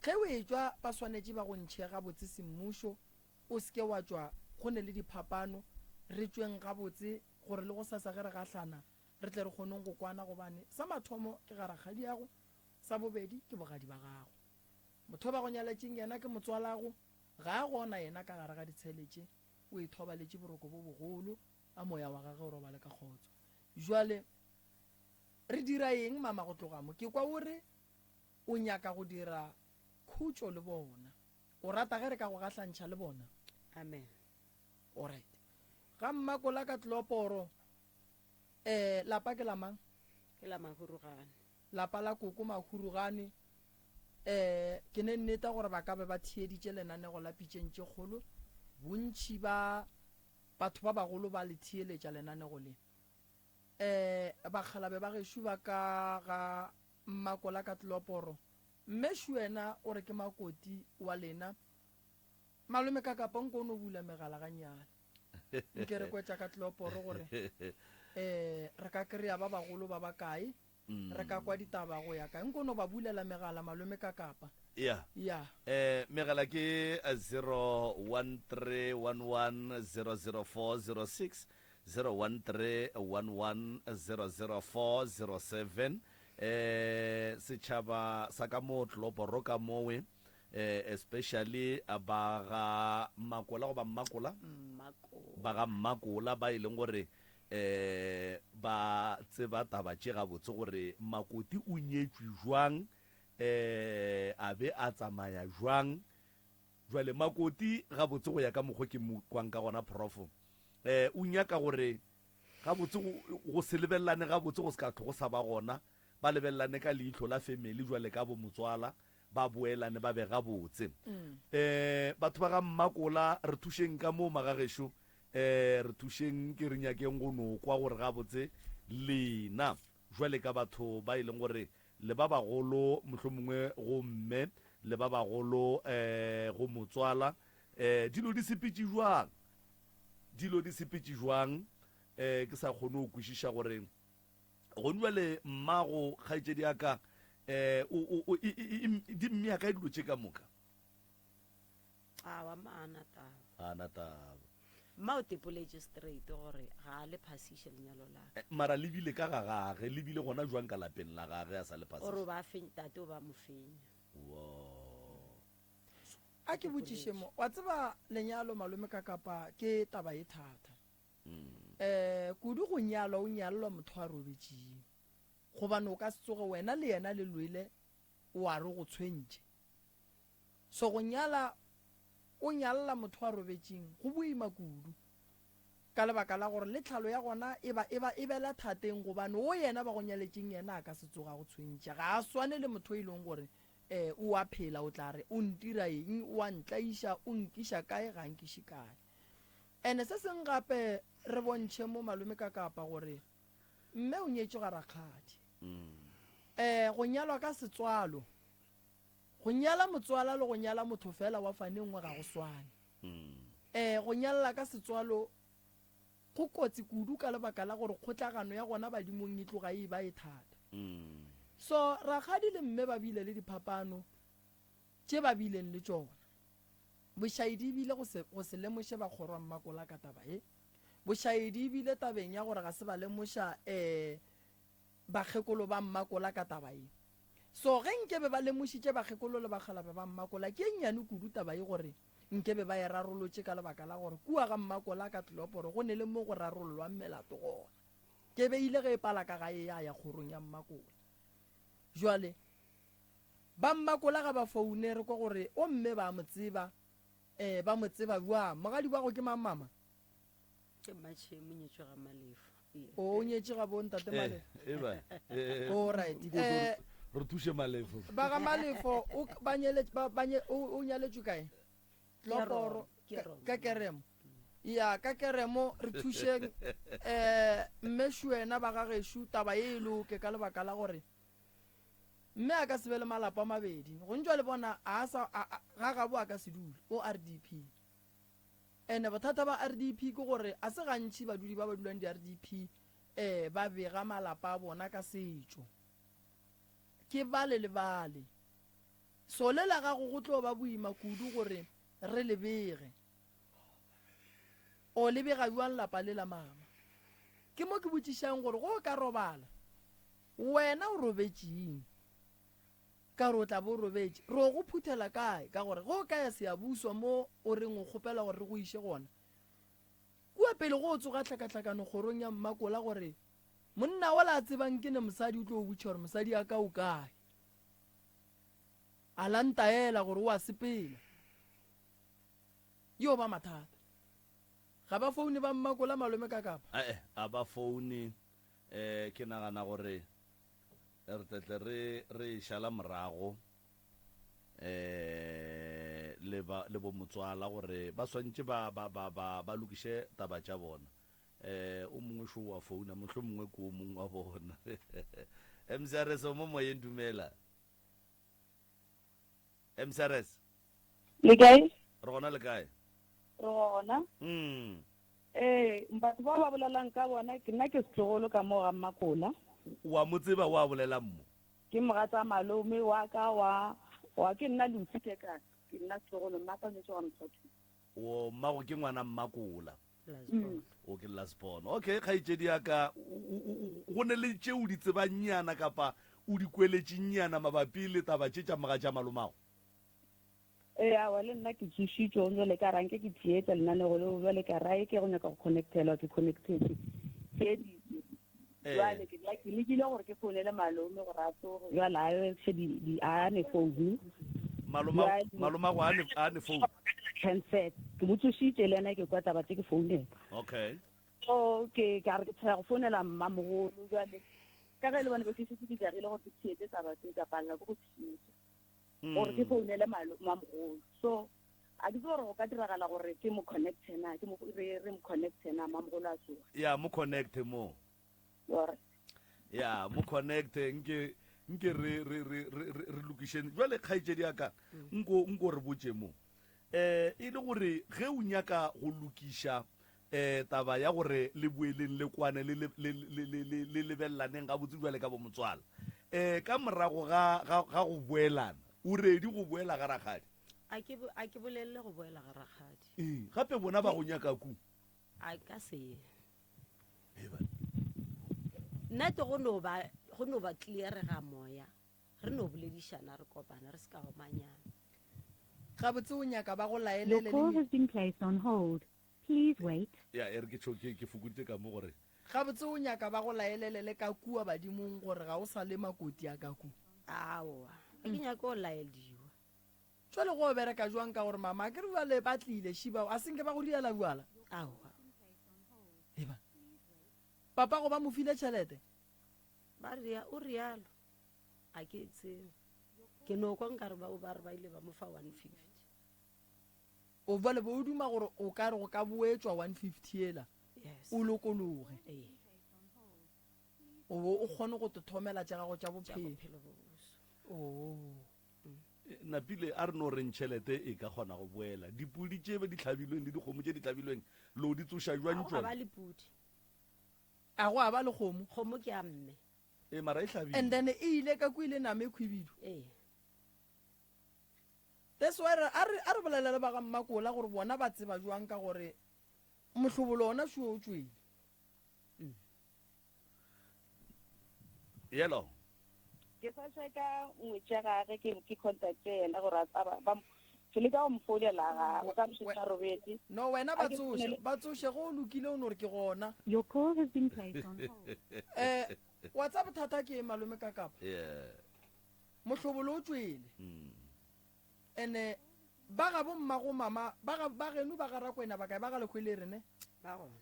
ge o e tšwa ba swanetše ba go ntšhe gabotse semmušo o seke wa tšwa go ne le diphapano re tšweng gabotse gore le go sasa ge re gahlana re tle re kgoneng go kwana gobane sa mathomo ke ga ragadi yago sa bobedi ke bogadi ba gago motho ba go nyaletšeng yena ke motswalago ga a gona yena ka gare ga ditsheletše o ithobaletše boroko bo bogolo a moya wa gage o roba le ka kgotso jwale re dira eng mama go tloga mo ke kwa ore o nyaka go dira khutšo le bona o rata ge re ka go gahlantšha le bona amen alright ga mmakola ka tloporo lapa ke la mang ke la mahurugane lapa la koko mahurugane ke ne nneta gore ba ka be ba thieditše lenanego la pitšentše kgolo bontši ba batho ba bagolo ba le thieletša lenanego le bakgalabe ba gešo ba ka ga mmakola ka tloporo mme šuena o re ke makoti wa lena malome ka kapa nko o no bula megala ganyana nke re kwetša ka tloporo gore re ka kry-a ba bagolo ba bakae re ka kwa ditaba go ya kae nko no ba bulela megala malome ka kapa ya megala ke 01311004006 01311004007 setšhaba sa ka mo tloporo ka mowe especially ba ga makola go ba mmakola ba ga mmakola ba ileng gore ba tseba taba tše gabotse gore makoti o nyetswe jwang a be a tsamaya jwang jwale makoti gabotse go ya ka mokgwa ke mo kwang ka gona profo o nyaka gore gabotse go se lebellane gabotse go se ka tlhogo sa ba gona ba lebellane ka leihlo la family jwale ka bo motswala ba boelane ba be gabotse batho ba ga mmakola re thušeng ka mo magagesho re thušeng ke re nyakeng go no kwa gore gabotse lena jwale ka batho ba ileng gore le ba bagolo mohlomongwe go mme le ba bagolo go motswala dilo di sepetse jwang ke sa kgone go kwešiša gore go nwa le mmago kgaetšedi yaka di mmea ka dilo tše ka moka ana taba mao tepoletse straight gore ga a le phasiše lenyalo la mara lebile ka ga gage lebile gona jwang ka lapeng la gage a sa le phasiše ore ba tate o ba mo fenya a ke botšiše mo wa tseba lenyalo malome ka kapa ke taba e thata kudu go nyalwa o nyalelwa motho a robetšeng gobane o ka se tsoge wena le yena le lwele o a re go tshwentše so go nyala o nyalela motho a robetšeng go boima kudu ka lebaka la gore le tlhalo ya gona e bela thateng gobane o yena ba go nyaletšeng yena a ka se tsoga go tshwentše ga a swane le motho e leng gore o a phela o tla re o ntira eng o a ntlaiša o nkiša kae ga nkiše kae ene se seng gape re bontšhe mo malome ka kapa gore mme o nyetše ga rakgadi go nyalwa ka setswalo go nyala motswala le go nyala motho fela wa fane nngwe ga go swane go nyalela ka setswalo go kotsi kudu ka lebaka la gore kgotlagano ya gona badimong e tloga e ba e thata so rakgadi le mme ba bile le diphapano tše ba bileng le tšona bošaedi ebile go se lemoše ba kgorwa mmakola ka taba e bošaedi ebile tabeng ya gore ga se ba lemoša bakgekolo ba mmakola ka taba e so ge nkebe ba lemošitše bakgekolo le bakgalabe ba mmakola ke nnyane kudu taba e gore nkebe ba e rarolotše ka lebaka la gore kua ga mmakola ka tlelopore go ne le mo go rarololwa mmelato gona ke beile ge e pala ka gae ya kgorong ya mmakola jwale ba mmakola ga ba founere kwa gore o mme ba mo tseba bua mogadi wa go ke mamama ke matšhe monyetšwe ga malefo o nyetše ga bontate malefo alright re thuše malefo ba ga malefo o nyaletšwe kae tloporo ka keremo ya ka keremo re thušeng mmešo wena ba gagesho taba e loke ka lebaka la gore mme a ka se be le malapa a mabedi go ntšwa le bona ga gabo a ka se dule o RDP ene bothata ba RDP ke gore a se gantši badudi ba ba dulang di-RDP ba bega malapa a bona ka setšo ke bale le bale so le la gago go tlo ba boima kudu gore re lebege o lebega jwang lapa le la mama ke mo ke botšišang gore go ka robala wena o robetšeng ka re o tla bo robetše re go phuthela kae ka gore go ka ya se ya buswa mo o reng o kgopela gore re go iše gona kua pele go tsoga tlhakatlhakano kgorong ya mmakola gore monna o la tsebang ke ne mosadi o tlo o botša gore mosadi ya ka o kae a lantaela gore o a sepela yo ba mathata ga ba foune ba mmakola malome ka kapa a ba foune ke nagana gore re tetle re šala morago le bo motswala gore ba swantše ba lokiše taba tša bona o mongwe šo wa founa mohlho mongwe ke o mongwe wa bona mcrs mo moyeng dumela mcrs le kae re gona le kae re gona batho ba ba bolelang ka bona ke nna ke setlogolo ka mo ga mmakola wa mo tseba wa bolela mmo ke mogatsa malome wa ka wa ke nna lefite ka ke nna setlogolo mma ka nyetso ga motho o mmago ke ngwana mmakola o ke laspono okay kgaitšedi yaka go ne le tšeo di tsebanyana kapa o di kweletšenyana mabapi le taba tše tša maga tša malomago awa le nna ke tsošitšo jale ka ranke ke theetsa lenanego leo jale ka rae ke go nyaka go connectela ke connectetse tse ditse jale ke lekile gore ke founele malome gore a tsoge jale a se di ane founu maloma go ane phone handset ke mo tsošitše le ena ke kwa taba tse ke founela okay so ke ka re ke tshega go founela mmamogolo jale ka ge le bone ba ke setse ke jagile gore ke theetse taba tse ka palela ko go thusa gore ke founele mmamogolo so a ke gore go ka diragala gore ke mo connecte na re mo connecte na mmamogolo a tsoga ya mo connecte mo ya mo connecte nke re lokišene jwale kgaitsedi yaka nko re botse mo e le gore ge o nyaka go lokiša taba ya gore le bueleng le kwane le lebellaneng ga botse jwale ka bo motswala ka morago ga go boelana o redi go boela ga rakgadi a ke bolelele go boela ga rakgadi gape bona ba go nyaka ku a ka se nnete go no ba clear ga moya re no boledišana re kopana re se ka go manyana ga botse o nyaka ba go Your laelele call has been placed on hold. Please wait. ya e re ke fokuditse ka mo gore ga botse o nyaka ba go laelele le ka kua badimong gore ga o sa le makoti a ka ku aowa a ke nyaka go laeldiwa jale go bereka jwang ka gore mama a ke re bale ba tlile shibao a senke ba go diela buala aowa eba papa go ba mo file tšhelete o rialo a ke tseo ke no kwa nkare ba re ba ile ba mo fa 150 o vale bo o duma gore o ka re go ka boetswa 150 ela yes o lokologe ee o bo o kgone go te thomela tša gago tša tša bophelo bophelo bo boso o napile a re no reng tšhelete e ka kgona go boela dipudi tše be di tlhabilweng le dikgomo tše di tlhabilweng lo di tsoša jwang a ba tsona le pudi a go a ba le kgomo kgomo ke a mme mara e and tlhabile then e ile ka ku ile name khwibidu ee that's why a re bolela le ba ga mmakola gore bona ba tseba jwang ka gore mohlobolo ona seo o tswele yelo ke sa tšeka ngwetša gage ke contacte ena gore fele ka go mfounela ga o ka mšetša robetse no wena ba tsoše go o lokile o ne gore ke gona Your call has been placed on hold. wa tsa bothata ke malome ka kapa yeah mohlobolo o tswele and-e ba ga bo mmago mama ba geno ba ga rakwena ba kae ba ga lekgwele rene ba gona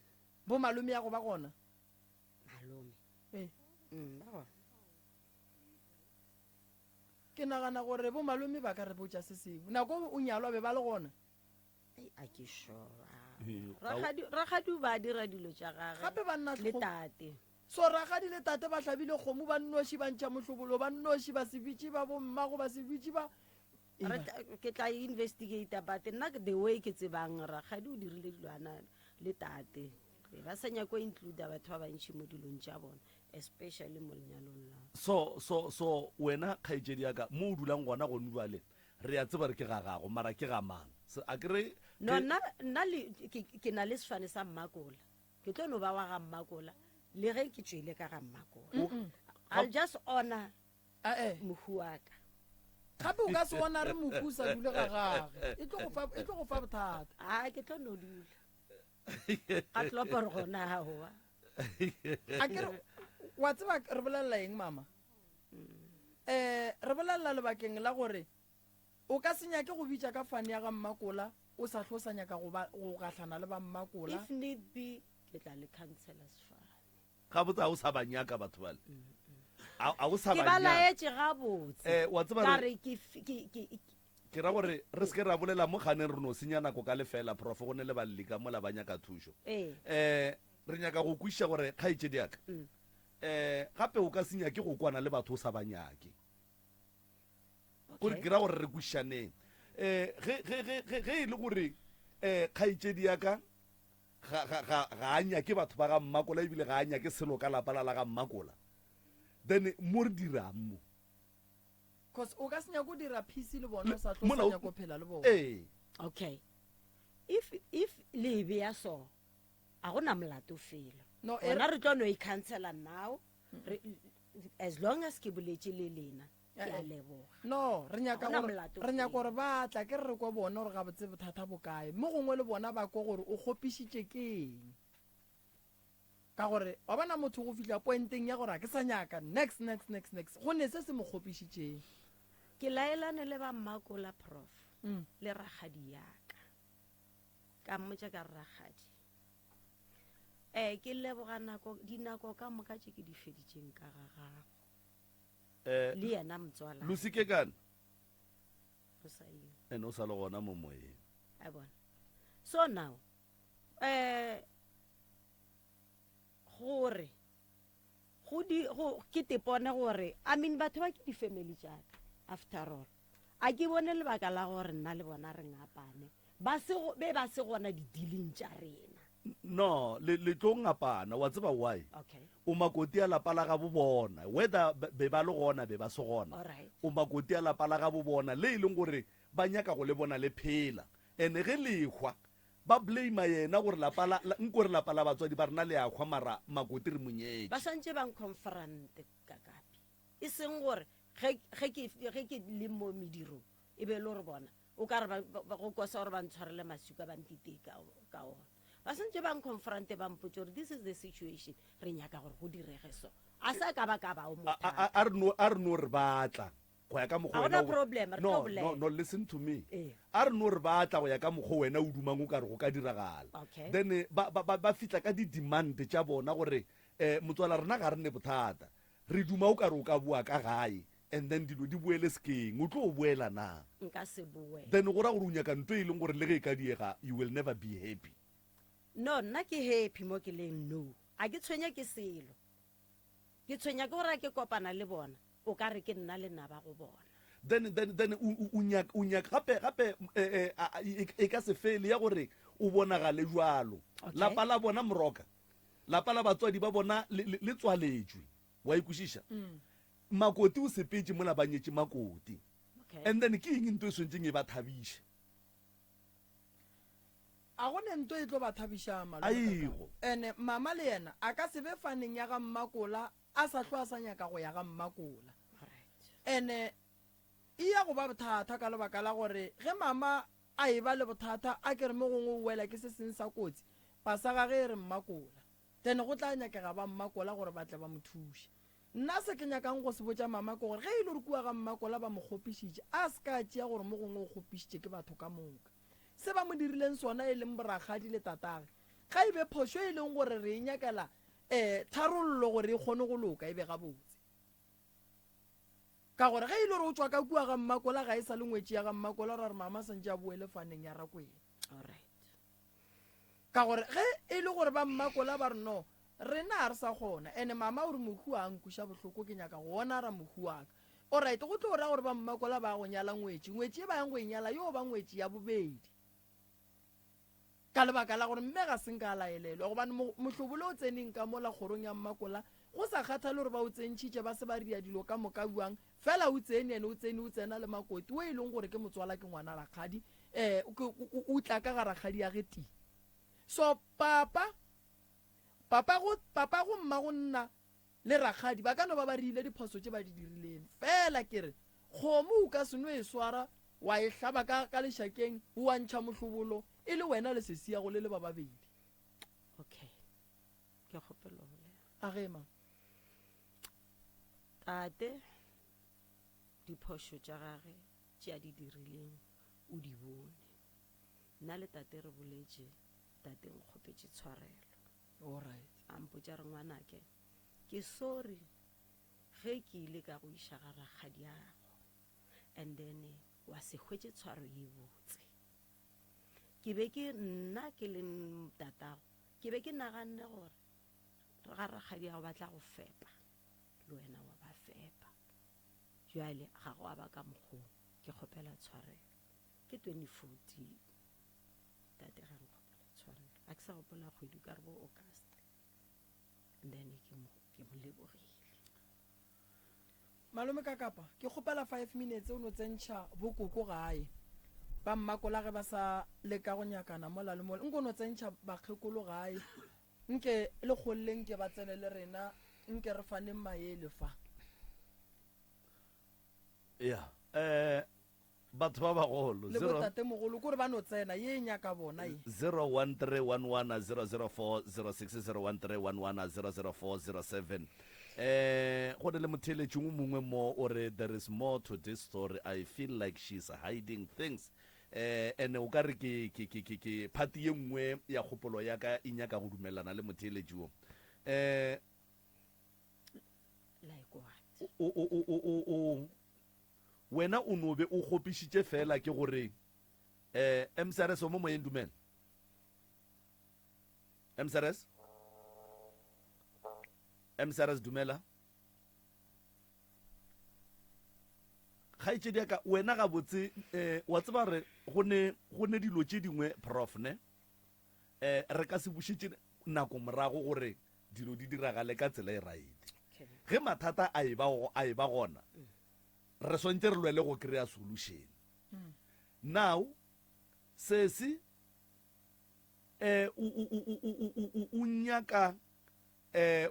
bo malome ya go ba gona malome ee ba gona ke nagana gore bo malome ba ka re botša se sengwe nako o nyalwa be ba le gona a ke sure rakgadi o ba dira dilo tša gage gape ba nna le tate so ragadi le tate ba tlhabile kgomo ba nnoši ba ntšha mohlobolo ba nnoši ba sebitše ba bommago ba sebitše ba ke tla investigata but nna the way ke tsebang rakgadi o dirile dilwana le tate ba sa nyako include batho ba bantšhi mo dilong tša bona especially mo lenyalong la so wena kgaitsedi yaka mo o dulang gona gone jwale re a tseba re ke ga gago mara ke ga mang a kere no nna ke na le sefane sa mmakola ke tlo no ba wa ga mmakola le ge ke tswile ka ga mmakola I'll just honor mohu wa ka gape o ka se bona re mokusa dule ga gage e tlo go fa bothata a ke tlo no dula a tlopa re gona gaoa a kere wa tseba re bolelela eng mama re bolelela lebakeng la gore o ka senya ke go bitša ka fane ya ga mmakola o sa tlosa nyaka go gatlhana le ba mmakola if need be ke tla le counselors fane ga botse a o sa banyaka batho bale a o sa ke ba laetse gabotse wa tseba ka re ke ra gore re se ke ra bolela mo kganeng re no senya nako ka lefela prof go ne le baleka mola ba nyaka thušo re nyaka go kwiša gore kgaitsedi yaka gape o ka senya ke go kwana le batho o sa banyake gore ke ra gore re kwišaneng ge e le gore kgaitsedi yaka ga a nyake batho ba ga mmakola ebile ga a nyake selo ka lapa la ga mmakola then mo re dirang mo cause o ka senya go dira peace le bona o sa tlo senya go phela le bona okay if lebe ya so a gona molato fela ona re tlo no e cancela now as long as ke boletse le lena ke a leboga no re nyaka Ha hona gore molato re nyaka fela. gore batla ke re kwa bona gore ga botse bothata bokae mo gongwe le bona ba kwa gore o kgopišitše keng ka gore wa bona motho go fitlha pointeng ya gore a ke sa nyaka next go ne se se mo kgopišitšeng ke laelane le ba mmakola prof Mm. le ragadi yaka ka mmotsa ka ragadi ke leboga dinako ka moka tše ke di feditšeng ka ga gago le yena motswala lucy ke kana o sa ile ene o sa le gona mo moyeng a bona so now gore ke tepone gore I mean batho ba ke di-family jaaka after all a ke bone lebaka la gore nna le bona re ngapane ba se gona di-dealing tša rena no le tlo ngapana wa tseba why okay o makoti a lapa la ga bo bona whether be ba le gona be ba se gona alright o makoti a lapa la ga bo bona le e leng gore ba nyaka go le bona le phela ene ge lekgwa ba blame yena gore nkore lapa la batswadi ba rena le akgwa mara makoti re monyetši ba swantse bang confront kakapi e seng gore ge ke le mo medirong e be le gore bona o ka re go kosa gore ba ntshwarele masuka ba ntite ka ona ba swantse bang confront ba mpotse gore this is the situation re nyaka gore go direge so a sa ka ba o mothata a re no re batla go ya ka mokgwa Ha hona problem, re tlo bolela. no listen to me Eh. a re no re batla go ya ka mokgwa wena o dumang o ka re go ka diragala Okay. then ba fitla ka di-demand tša bona gore motswala rena ga re ne bothata re duma o ka re o ka bua ka gae and then dilo di boele sekeng o tlo o boela na nka se boe then go ra gore o nyaka ntho e leng gore le ge e ka diega you will never be happy no nna ke happy mo ke leng no a ke tshwenya ke selo ke tshwenya ke gore a ke kopana le bona o ka re ke nna le nna ba go bona then o nyaka gape e ka se fele ya gore o bonagale jalo Okay. lapa la bona moroka lapa la batswadi ba bona le tswaletswe wa ikwešiša makoti o sepetse mola ba nyetse makoti okay and then ke eng ntho e swentseng e ba thabiše a go ne nto e tlo ba thabiša Aigo. ene mama le yena a ka se be faneng ya ga mmakola a sa tlo a sa nyaka go ya ga mmakola alright ene e ya go ba bothata ka lebaka la gore ge mama a e ba le bothata a ke re mo gongwe o wela ke se seng sa kotsi pasa ga ge e re mmakola then go tla nyakega ba mmakola gore ba tle ba mo thuše nna se ke nyakang go se botsa mama ke gore ge e le gore kua ga mmakola ba mo kgopišitše a se ka tšea gore mo gongwe o kgopišitše ke batho ka moka se ba mo dirileng sona e leng boragadi le tatage ga e be phošo e leng gore re e nyakela tharollo gore e kgone go loka e be gabotse ka gore ge e le gore o tswa ka kua ga mmakola ga e sa le ngwetši ya ga mmakola ra re mama santse a boele faneng ya rakwena alright ka gore ge e le gore ba mmakola ba re no rena a re sa kgona ande mama o re mohu a nkuša bohloko ke nyaka go bona ra mohu waka oright go tlo ra gore ba mmakola ba go nyala ngwetši e ba yang go e nyala yo ba ngwetši ya bobedi ka lebaka la gore mme ga se nka laelelwa gobane mohlobolo o tseneng ka mola kgorong ya mmakola go sa kgathale gore ba o tsentšhitše ba se ba ria dilo ka moka buang fela o tsene ene o tsena le makoti o e leng gore ke motswala ke ngwana rakgadi o tla ka ga rakgadi ya ge ti so papa go mma go nna le rakgadi ba ka no ba ba rile diphoso tše ba di dirileng fela ke re kgomo o ka seno e swara wa e hlaba ka lešakeng o wa ntšha mohlobolo e le wena le sesiago le ba babedi okay ke kgopelo le a ge ma tate diphošo tša gage tše a di dirileng o di bone nna le tate re boletše tate nkgopetše tshwarelo alright a mpotša re ngwanake ke sorry ge ke ile ka go iša ga rakgadi yago and then wa se hwetše tshwaro ye botse ke be ke nna ke le tatago ke be ke naganne gore ga rakgadi yago ba tla go fepa le wena wa ba fepa jale ga go a ba ka mokgong ke kgopela tshwarelo ke 2014 tate ga nkgopela tshwarelo a ke sa gopola kgwedi ka re bo august and then ke mo lebogile malome ka kapa ke kgopela 5 minutes o no tsentšha bokoko gae ba mmakola ge ba sa leka go nyakana mola le mola nko no tsentšha bakgekolo gae nke le kgolleng ke ba tsene le rena nke re faneng maele fa ya batho ba bagolo le botatemogolo kore ba no tsena ye nyaka bona ye 013110040 go ne le motheletši o mongwe mo o re there is more to this story, I feel like she's hiding things and o ka re ke phati ye nngwe ya kgopolo ya ka e nyaka go dumelana le motheletši o like what wena o no be o gopišitše fela ke gore MCRS o mo moyeng dumela MCRS dumela kgaitšedi yaka wena ga botse wa tseba re go ne dilo tše dingwe prof ne re ka se bušetše nako morago gore dilo di diragale ka tsela e right ge mathata a e ba gona re swantse re lwele go kry-a solution now sesi o nyaka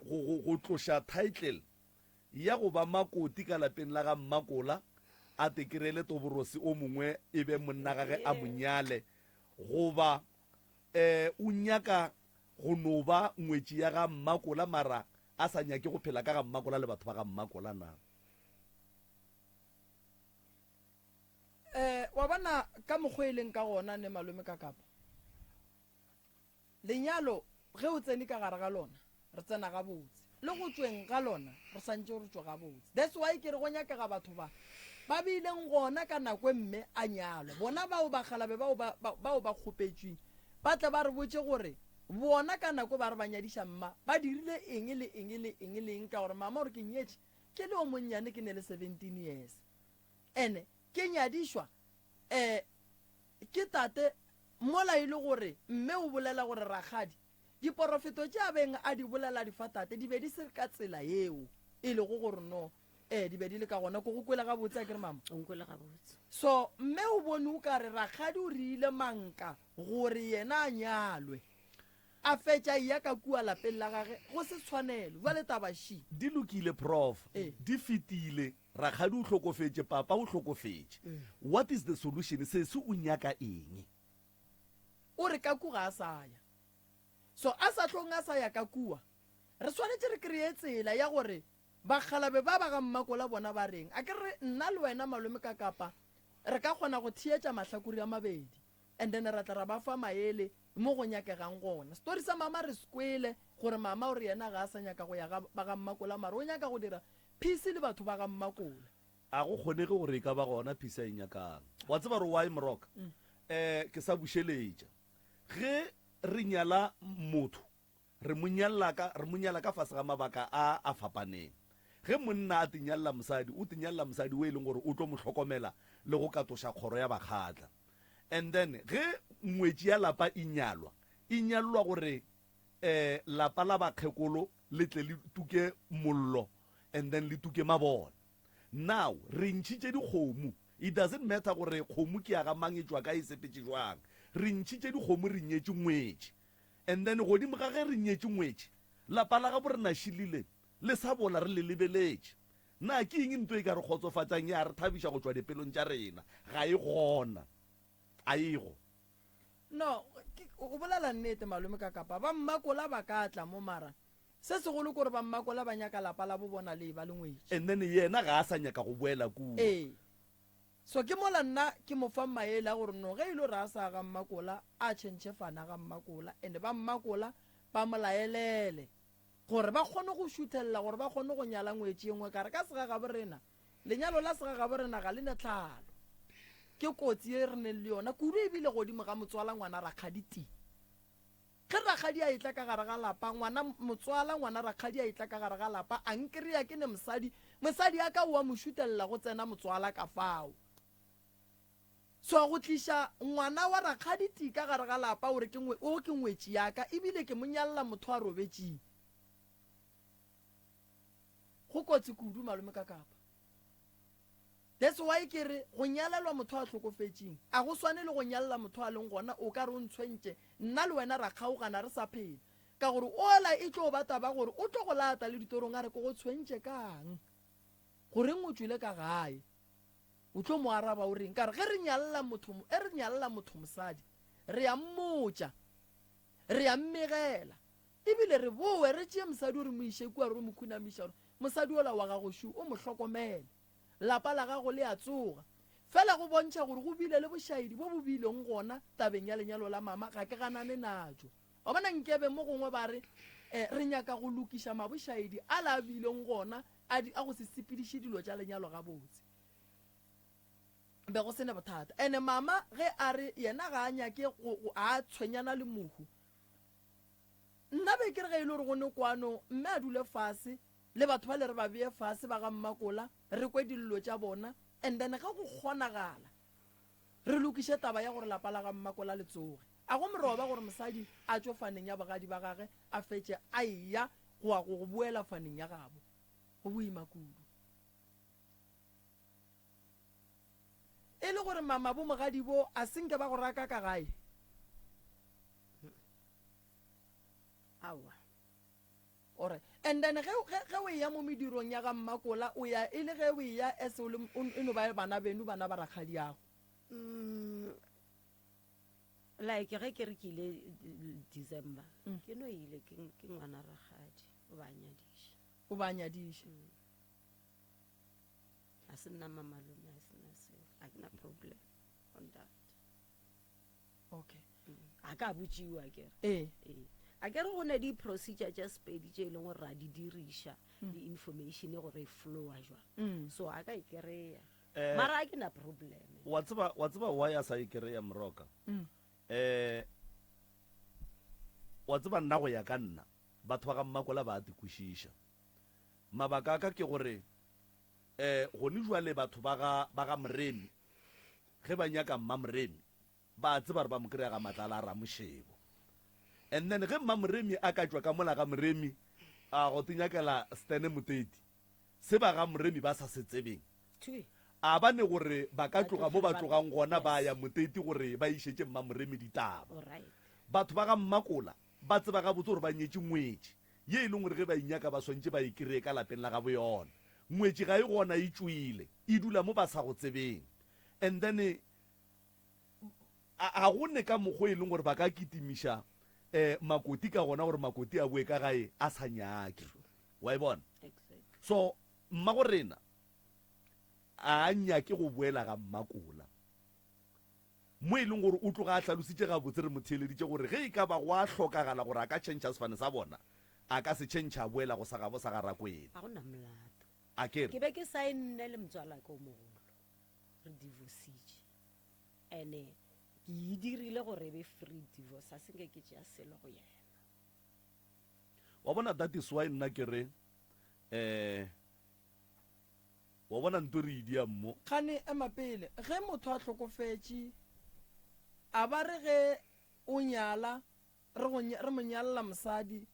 go tloša title ya go ba makoti ka lapeng la ga Mmakola a tekerele toborosi o mongwe e be monna gage a monyale goba o nyaka go no ba ngwetši ya ga Mmakola mara a sa nyake go phela ka ga Mmakola le batho ba ga Mmakola na wa bona ka mokgweleng ka gona ne malome ka kapa lenyalo ge o tsene ka gare ga lona re tsena ga botse le go tsweng ga lona re santse re tswa ga botse that's why ke re go nyaka ga batho ba bileng gona ka nako mme a nyalwa bona bao ba galabe bao ba kgopetsweng ba tla ba re botse gore bona ka nako ba re ba nyadiša mma ba dirile eng le eng le eng le eng ka gore mama gore ke nyetše ke le o monnyane ke ne le 17 years ene ke nyadišwa ke tate mola ile gore mme o bolela gore ragadi diporofeto tša beng a di bolela difatate di be di se ka tsela yeo e le go gore no di be di le ka gona ko go kwela ga botse a ke re mama o nkwela ga botse so mme o bone o ka re ragadi o riile manka gore yena a nyalwe a fetša ya ka kua lapeng la gage go se tshwanelo jwa le tabaši di lokile prof di fetile ragadi o hlokofetše papa o hlokofetše what is the solution sese o nyaka eng o re ka ku ga a saya so a sa tlong a saya ka kua re swanetse re kreye tsela ya gore bagalabe ba ba ga Mmakola bona ba reng a ke re nna le wena malome ka kapa re ka kgona go thietša mahlakuri a mabedi and then ra tla ra ba fa maele mo go nyakegang gona story sa mama re skwele gore mama o re yena ga a sa nyaka go ya ba ga Mmakola mara o nyaka go dira peace le batho ba ga Mmakola a go kgonege gore e ka ba gona peace e nyakang wa tseba re why moroka ke sa bušeletša ge re nyala motho re monyalla ka fase ga mabaka a fapaneng ge monna a tinyalla mosadi o tinyalla mosadi o e leng gore o tlo mo hlokomela le go katoša kgoro ya bakgatla and then ge ngwetši ya lapa e nyalwa gore lapa la bakgekolo le tle le tuke mollo and then le tuke mabona now re ntšhitše dikgomo it doesn't matter gore kgomo ke ya ga mang e tšwa ka e sepetše jwang re ntšhitše dikgomo re nyetše ngwetši and then godimo ga ge re nyetše ngwetši lapa la ga bo re našilile le sa bola re le lebeletše na ke eng ntho e ka re kgotsofatsang ya re thabiša go tšwa dipelong tša rena ga e gona a ego no o bolela nnete malome ka kapa ba Mmakola ba ka tla mo mara se segolo kore ba Mmakola ba nyaka lapa la bo bona le ba le ngwetši and then yena ga a sa nyaka go boela kuwa so ke mola nna ke mo fa maele a gore no ge ile re a sa ga Mmakola a tšhentšhe fana ga Mmakola and ba Mmakola ba molaelele gore ba kgone go šuthelela gore ba kgone go nyala ngwetši engwe kare ka sega ga borena lenyalo la sega ga borena ga le ne tlhalo ke kotsi e re neng le yona kudu e bile godimo ga motswala ngwana rakgaditi ge rakgadi a etla ka gare ga lapa motswala ngwana rakgadi a etla ka gare ga lapa a nkry-a ke ne mosadi ya ka oa mo šutelela go tsena motswala ka fao so go tliša ngwana wa rakgaditi ka gare ga lapa ore ke ngwetši yaka ebile ke mo nyalela motho a robetšeng go kotsi kudu malome ka kapa that's why ke re go nyalelwa motho a tlhokofetšeng a go swane le go nyalela motho a leng gona o ka re o ntshwentše nna le wena ra kgaogana re sa phela ka gore ola e tlo bata ba gore o tlo go lata le ditorong a re ko go tshwentše kang goreng o tswile ka gae o tlo mo araba o reng ka re ge re nyalla motho mosadi re ya mmotša re ya mmegela ebile re bowe re tšee mosadi o re mo iše kua re mo khunamiša gore mosadi ola wa gago shu o mo hlokomele lapa la gago le a tsoga fela go bontšha gore go bile le bošaedi bo bo bileng gona tabeng ya lenyalo la mama ga ke ganane natso wa bona nkebe mo gongwe ba re re nyaka go lokiša mabošaedi a la bileng gona a go se sepediše dilo tša lenyalo gabotse be go sene bothata ene mama ge a re yena ga a nyake a tshwenyana le mohu nna be ke re ge e le gore go ne kwano mme a dule fase le batho ba le re ba bee fase ba ga mmakola re kwe dillo tša bona and then ga go kgonagala re lokiše taba ya gore lapa la ga mmakola le tsoge a go moroba gore mosadi a tšo faneng ya bogadi ba gage a fetše a eya go boela faneng ya gabo go boima kudu e le gore mama bo mogadi bo a senke ba go raka ka gae awa ore and then ge o ya mo medirong ya ga mmakola o ya e le ge o ya ese o no ba bana benu bana ba rakgadiago like ge ke re ke ile December ke no ile ke ngwana rakgadi o ba nyadiše a se nna mamalome a se nna seo a ke na problem on that okay a ka botšiwa kere ee a kere go ne di-procedure tša spedi tše e leng gore ra di diriša di-information gore e flowa jwang so a ka e kry-a mara a ke na problem wa tseba why a sa e kry-a Moroka wa tseba nna go ya ka nna batho ba ga mmakola ba a dikwešiša mabaka a ka ke gore gone jwale batho ba ga Moremi ge ba nyaka mma Moremi ba tseba re ba mo kry-a ga matlala a Ramošebo and then ge mma Moremi a ka tšwa ka mola ga Moremi a go tenyakela Stene Moteti se ba ga Moremi ba sa se tsebeng a bane gore ba ka tloga mo ba tlogang gona ba ya Moteti gore ba išetse mma Moremi ditaba batho ba ga Mmakola ba tseba ga botse gore ba nyetse ngwetši ye e leng gore ge ba inyaka ba swantse ba ikry-e ka lapeng la gabo yona ngwetši ga e gona e tswile e dula mo ba sa go tsebeng and then a gone ka mokgwa e leng gore ba ka kitimiša makoti ka gona gore makoti a boe ka gae a sa nyake wa e bona so mmago rena a nyake go boela ga Mmakola mo e leng gore o tloga a hlalositše gabotse re motheeleditše gore ge e ka ba go a hlokagala gore a ka tšhentšha sefane sa bona a ka se tšhentšha a boela go sa gabo sa ga Rakwena ga gona molato a kere ke be ke sa enne le motswala ka o mogolo re divorcitše ene ke e dirile gore be free divorce a senke ke tšea selo go yena wa bona that is why nna ke re wa bona nto re idia mmo gane emapele ge motho a hlokofetše a ba re ge o nyala re mo nyalla mosadi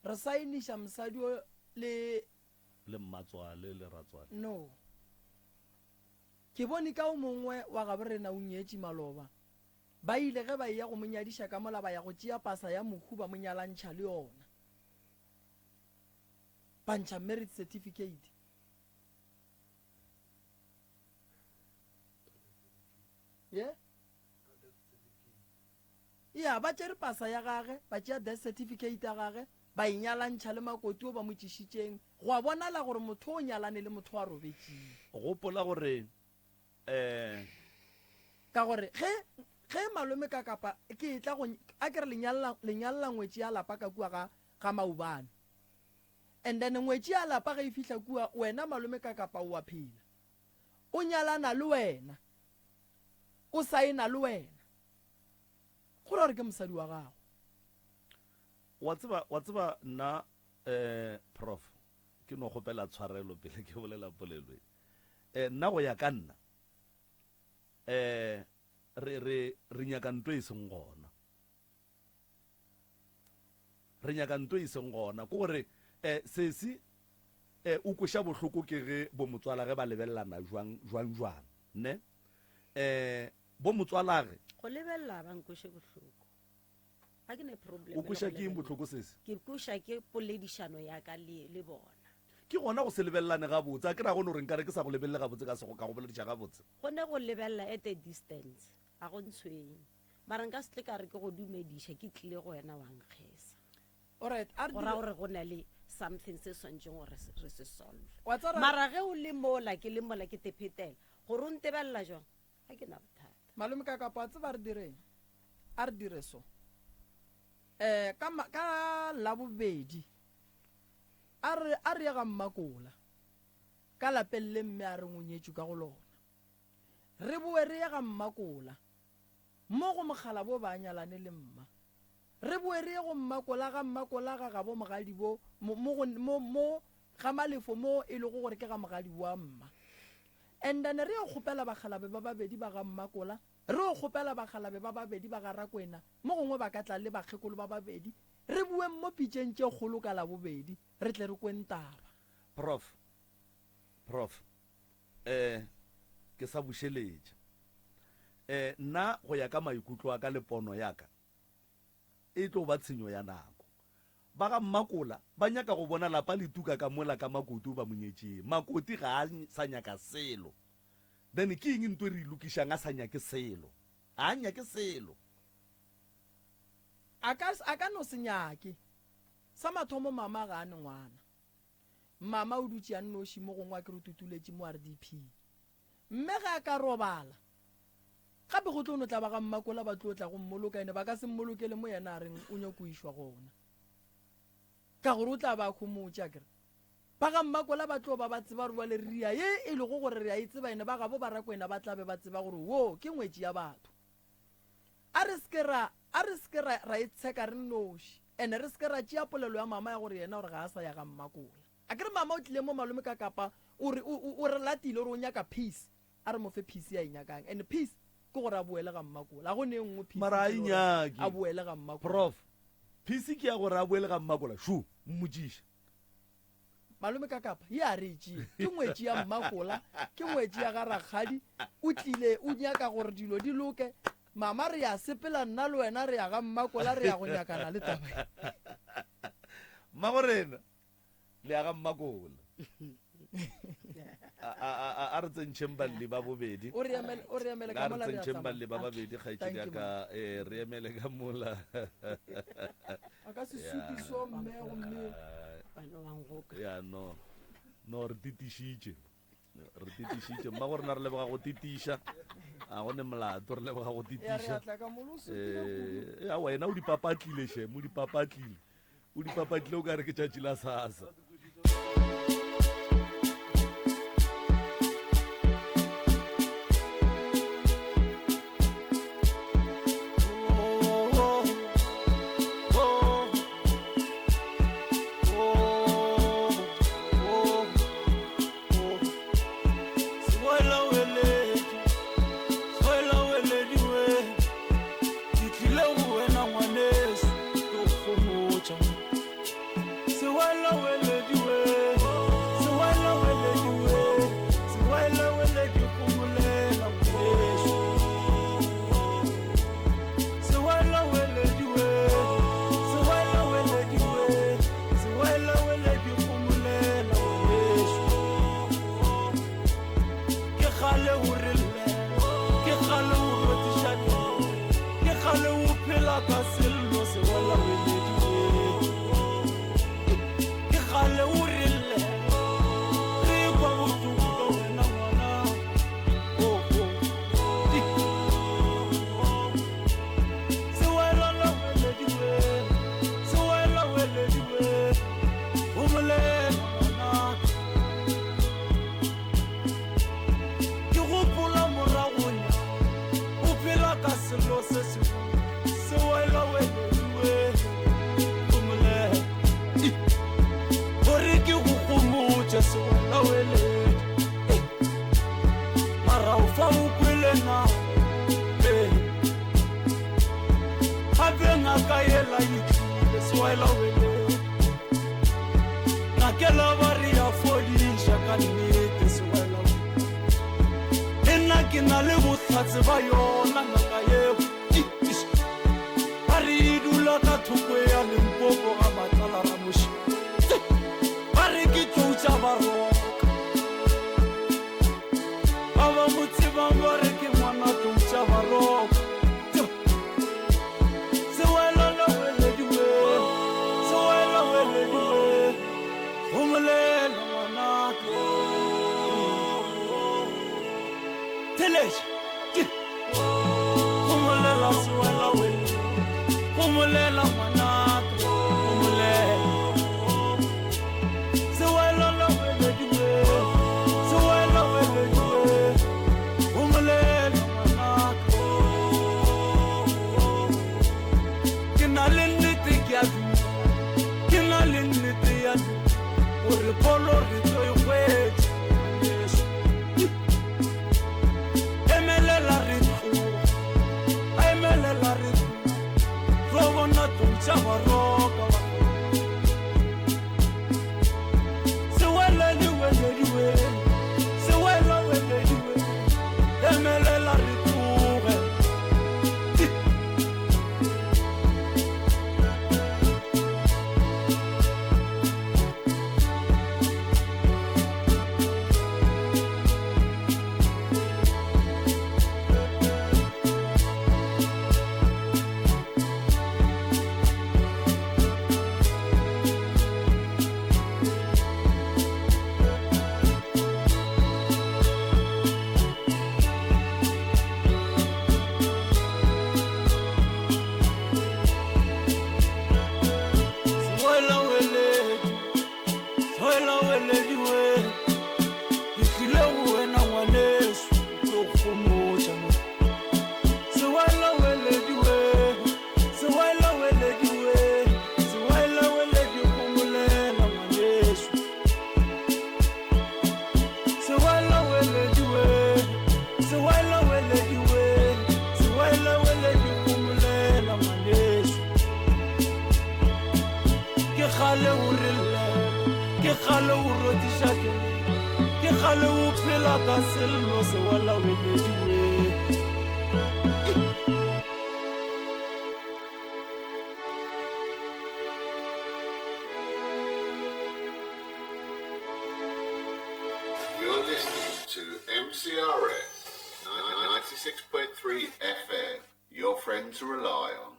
re sainiša mosadi o le mmatswale le ratswale no ke bone ka o mongwe wa gabe rena o nyetše maloba ba ile ge ba ya go monyadiša ka mola ba ya go tšea pasa ya mohu ba monyalantšha le yona ba ntšha marriage certificate ya ba tšere pasa ya gage ba tšea death certificate ya gage ba inyalantšha le makoti o ba mo tšišitšeng go a bonala gore motho o nyalane le motho a robetšeng gopola gore ka gore ge malome ka kapa ke tla go a kere lenyalla ngwetši ya lapa ka kua ga Maubane and then ngwetši ya lapa ga e fihla kua wena malome ka kapa o a phela o nyalana le wena o saena le wena go re ke mosadi wa gago wa tseba nna prof ke no gopela tshwarelo pele ke bolela polelwe nna go ya ka nna re nyaka ntwe e seng gona re nyaka ntwe e seng gona ko gore sesi o koša bohloko ke ge bo motswala ge ba lebellana jwang ne bo motswalage go lebella ba nkoše bohloko a ke ne problem o koša ke eng bohloko sese ke koša ke poledišano ya ka le bona ke gona go se lebelelane gabotse a ke ra gone gore nkare ke sa go lebelele gabotse ka sego ka go bolediša gabotse go ne go lebelela at a distance a go ntshwenye mara nka se tle ka re ke go dumediša ke tlile go wena wa nkgesa alright gora gore go na le something se swantšeng gore re se solve mara ge o le mola ke le mola ke tephetela gore o ntebelela jang ga ke na bothata malome ka kapa tseba re direng a re dire so ka labobedi a re ya ga Mmakola ka lapeng le mme a re ngonyetšwe ka go lona re boe re ya ga Mmakola mo go mogala bo ba nyalane le mma re boe re ye go Mmakola ga bo mogadi bo mo ga malefo mo e le go gore ke ga mogadi wa mma and then re yo kgopela bagalabe ba babedi ba ga Mmakola re o kgopela bagalabe ba babedi ba ga Rakwena mo gongwe ba ka tla le bakgekolo ba babedi re bue mo pitšeng tše kgolo ka la bobedi re tle re kwentaba prof ke sa bušeletša nna go ya ka maikutlo a ka le pono yaka e tlo ba tshenyo ya nako ba ga Mmakola ba nyaka go bona lapa le tuka ka mola ka Makoti ba monyetšeng Makoti ga a sa nyaka selo then ke eng ntwe re ilokišang a sa nyake selo a nyake selo a ka no se nyake sa mathomo mama ga ane ngwana mama o dutse a nnoši mo gongwe a ke re tutuletše mo RDP mme ga a ka robala gape go tlo no tla ba ga Mmakola ba tlo tla go mmolokane ba ka se mmolokele mo yena a reng o nyako išwa gona ka gore o tla ba khomotša kere ba ga Mmakola ba tlo ba tseba gore ba le ria ye e le go gore re a itseba ene ba ga bo ba Rakwena ba tlabe ba tseba gore wo ke ngwetši ya batho a re ske ra itsheka re noši ene re ske ra tšea polelo ya mama ya gore yena gore ga a sa ya ga Mmakola a kere mama o tlile mo malome ka kapa o re latile gore o nyaka peace a re mo fe peace ya inyakang and peace ke gore a boele ga Mmakola a go ne nngwe peace mara a inyake a boele ga Mmakola prof peace ke ya gore a boele ga Mmakola shu mmotšiša malome ka kapa ye a re tšee ke ngwetši ya Mmakola ke ngwetši ya ga Rakgadi o tlile o nyaka gore dilo di loke mama re ya sepela nna le wena re ya ga Mmakola re ya go nyakana le taba mmagorena le ya ga Mmakola a re tsentšheng balle ba bobedi o re emele ka mola re tsentšheng balle ba babedi kgaetšedi aka re emele ka mola a ka se supiso mme gomme ya no re titišitše mma gore na re leboga go titiša a gone molato re leboga go titiša ya wena o dipapatlile shem o dipapatlile o ka re ke tšatši la sasa lo mo tsebang gore ke ngwana tlontša baroko sewelo le welediwe sewelo welediwe go molela ngwanaka teleša go molela sewelo wele go molela ngwanaka go molela sewelo le welediwe sewelo welediwe go molela ngwanaka ke na le nnete ke a duma ke na le nnete ya duma gore polo re tlo e hwetša Yesu emelela re tloga a emelela re tloga ro bona tontša baroka sewele le welediwe sewele welediwe emelela re tloge You're listening to MCRS 96.3 FM, your friend to rely on.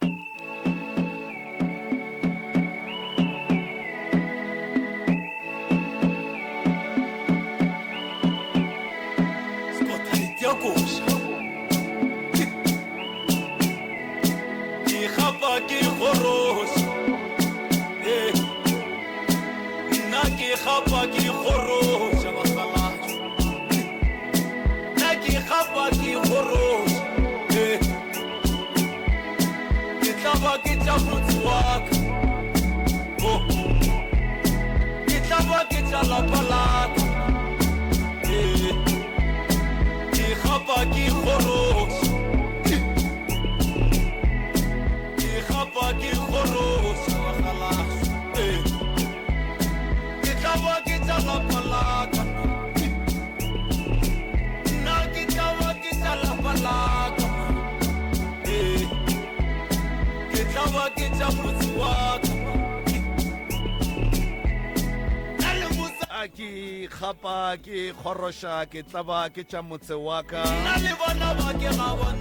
Ke khapa ke khorosha ke tlaba ke tša motse wa ka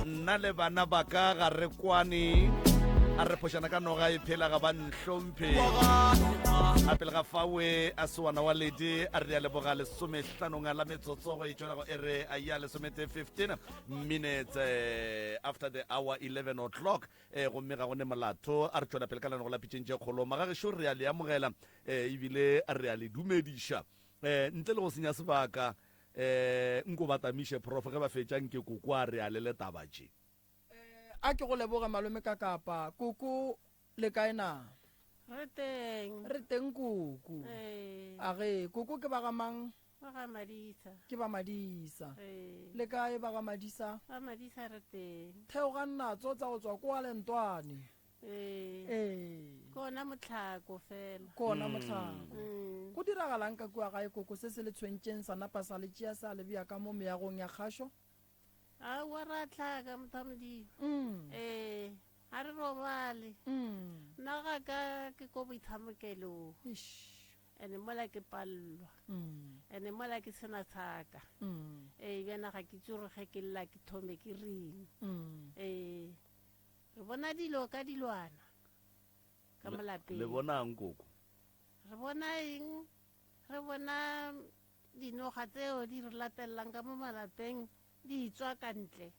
nna le bana ba ka ga re kwane a re phošana ka noga e phela ga ba nhlomphe a pele ga fawe a sewana wa ledi a re ya leboga lesomehlanong a la metsotsogo e tšwela go ere a ya lesomete 15 minutes after the hour 11 o'clock gomme ga gone molato a re tšwela pele ka lanogo la pitšeng tše kgolo magagešo re a le amogela ebile a re a le dumediša ntle le go senya sebaka nko batamiše prof ge ba fetšang ke koko a re a le letabatše a ke go leboga malome ka kapa koko le kae na re teng koko a ge koko ke ba ga mang ke ba madisa le kae ba ga madisa theoga nnatso tsa go tswa ko a lentwane kona motlhako fela kona motlhako go diragalang ka kua gae koko se se le tshwentšeng sa napa sa le tšea sa le bea ka mo meagong ya kgašo a wa ra tlhaka mothamodi a re robale nna ga ka ke ko boithamokelo ene mola ke palelwa ene mola ke sena thaka bjana ga ke tsore ge ke lla ke thome ke reng re bona dilo ka dilwana ka malapeng le bonang koko re bona eng re bona dinoga tseo di re latelelang ka mo malapeng di tswa ka ntle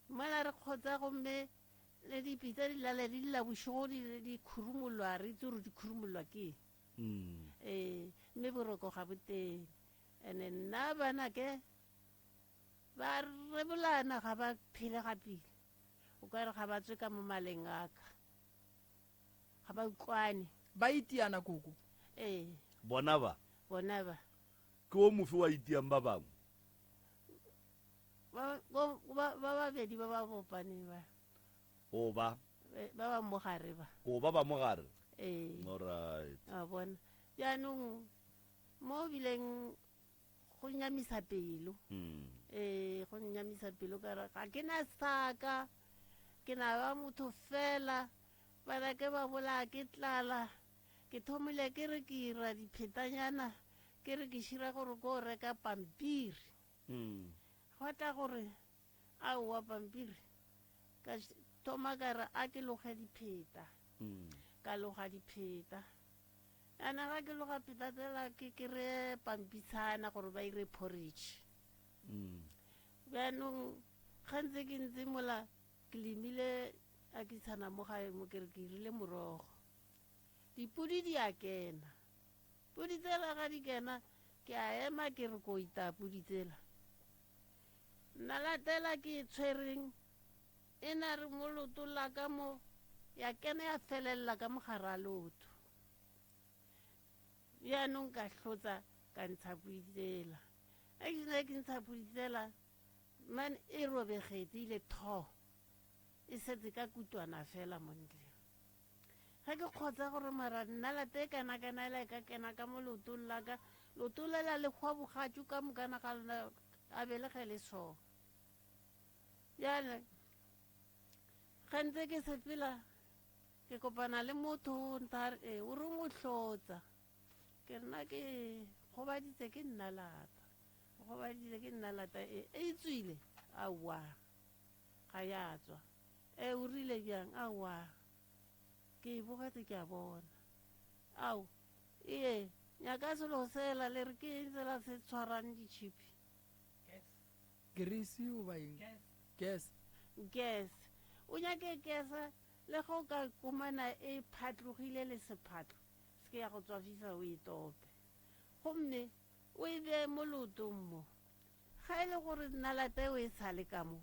mola re kgotsa gomme le dipitsa di lale di lla bošego di khurumolwa re itse gore di khurumolwa ke mme boroko ga boteng ande nna bana ke ba rebolana ga ba phele ga pele o ka re ga ba tswe ka mo maleng aka ga ba utlwane ba itiana koko bona ba ke o mofe wa itiang ba bangwe ba babedi ba ba bopaneng ba ba mogare ba ba mogare alright a bona jaanong mo bileng go nyamisa pelo go nyamisa pelo ka re ga ke na saka ke na ba motho fela bana ke ba bola ke tlala ke thomile ke re ke ira diphetanyana ke re ke šira gore ko reka pampiri go tla gore aowa pampiri ka thoma ka re a ke loge dipheta ka loga dipheta ana ga ke loga pheta tsela ke kry pampitshana gore ba ire porridge jaanong ga ntse ke ntse mola ke lemile a ke tshana mo gae mo ke re ke irile morogo dipudi di a kena pudi tsela ga di kena ke a ema ke re ko ita pudi tsela nna latela ke tshwereng e na re mo loto la ka mo ya kena ya felelela ka mogare a loto jaanong ka hlotsa ka ntsha pudi tsela a ke ntsha pudi tsela man e robegetse ile tho e setse ka kutwana fela mo ntleng ga ke kgotsa gore mara nna late kana ela ka kena ka mo lotong la ka loto lela le kgwa bogatsu ka mokana ga lona a belege le so jale ga ntse ke sepela ke kopana le motho nta o re mo hlotsa ke nna ke gobaditse ke nna lata e itswile aowa ga ya tswa o rile bjang aowa ke bogetse ke a bona ao nyaka selo sela le re ke tsela se tshwarang ditšhipi kerisi o ba eng gas o nyake kesa le go ka komana e phatlogile le sephatlo se ke ya go tswa fifa o e tope gomme o e be mo lotong mo ga e le gore nnalate o e sale ka mo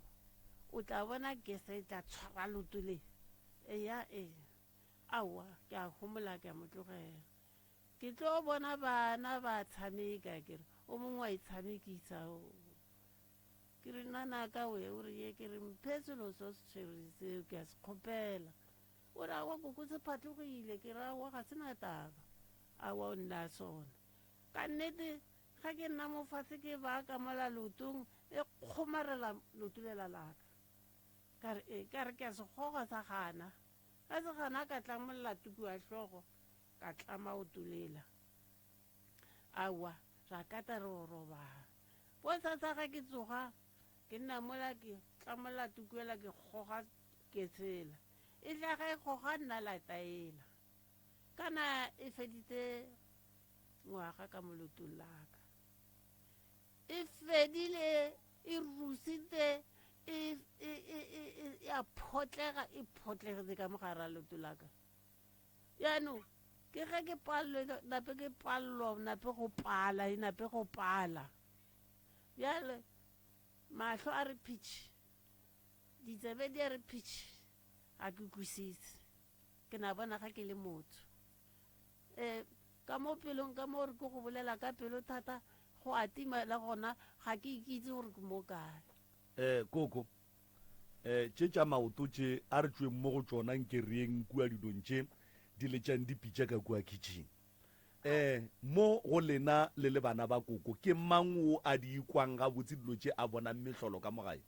o tla bona kesa e tla tshwara loto le aowa ke a gomola ke a motlogela ke tlo bona bana ba tshameka kere o mongwe wa e tshamekisa ke re nanaka we o re ye ke re mphetselo so se tshwere seo ke a se kgopela o re awa koko se phatlogile ke re awa ga sena taba awa o nna sona ka nnete ga ke nna mofatshe ke ba ka mola lotong e kgomarela loto lela laka ka re ke a se goga sa gana ga se gana ka tla molela tuku wa hlogo ka tlama o tulela awa ra kata re o robala posatsa ga ke tsoga ke nna mola ke tlamola tukuela ke goga ke tshela e tla ga e goga nna lataela kana e feditse ngwaga ka molotong laka e fedile e rusitse e photlegetse ka mogare a loto laka jaanong ke ge ke palelwe nape ke palelwa nape go pala bjale mahlo a re pitch ditsebe di a re pitch a ke kwisitse ke na bona ga ke le motho ka mo pelong ka mo re ke go bolela ka pelo thata go atima la gona ga ke ikitse gore ke mo kae koko tše tša maoto tše a re tšweng mo go tšona nke reng kua dilong tše di letšang dipitša ka kua kitchen mo go lena le le bana ba koko ke mang o a di ikwang ga botse dilo tše a bonang mehlolo ka mogae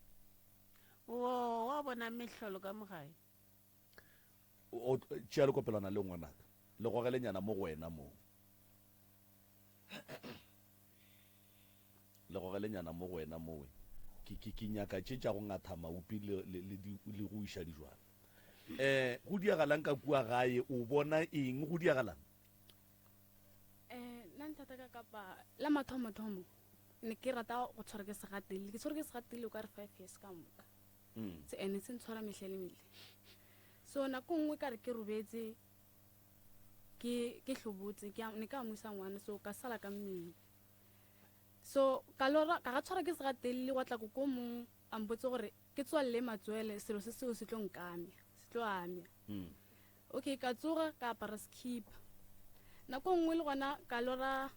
wa bona mehlolo ka mogae tšea le kopelana le ngwanaka le gogelenyana mo go wena mo le go gelenyana mo go wena mowe ke nyaka tše tša go ngatha maupi le go iša dijwana go diagalang ka kua gae o bona eng go diagalang nna nthata ka kapa la mathomo ne ke rata go tshwara ke segatile ke tshwara ke segatile o ka re 5 years ka moka se ene se ntshwara mehlele so nako nngwe ka re ke robetse ke hlobotse ne ka amusa ngwana so ka sala ka mmele so ka ga tshwara ke segatile go tla ko mong a mpotse gore ke tswalle matswele selo se seo se tlo nkamya se tlo amya okay ka tsoga ka apara skipa nako nngwe le gona ka lora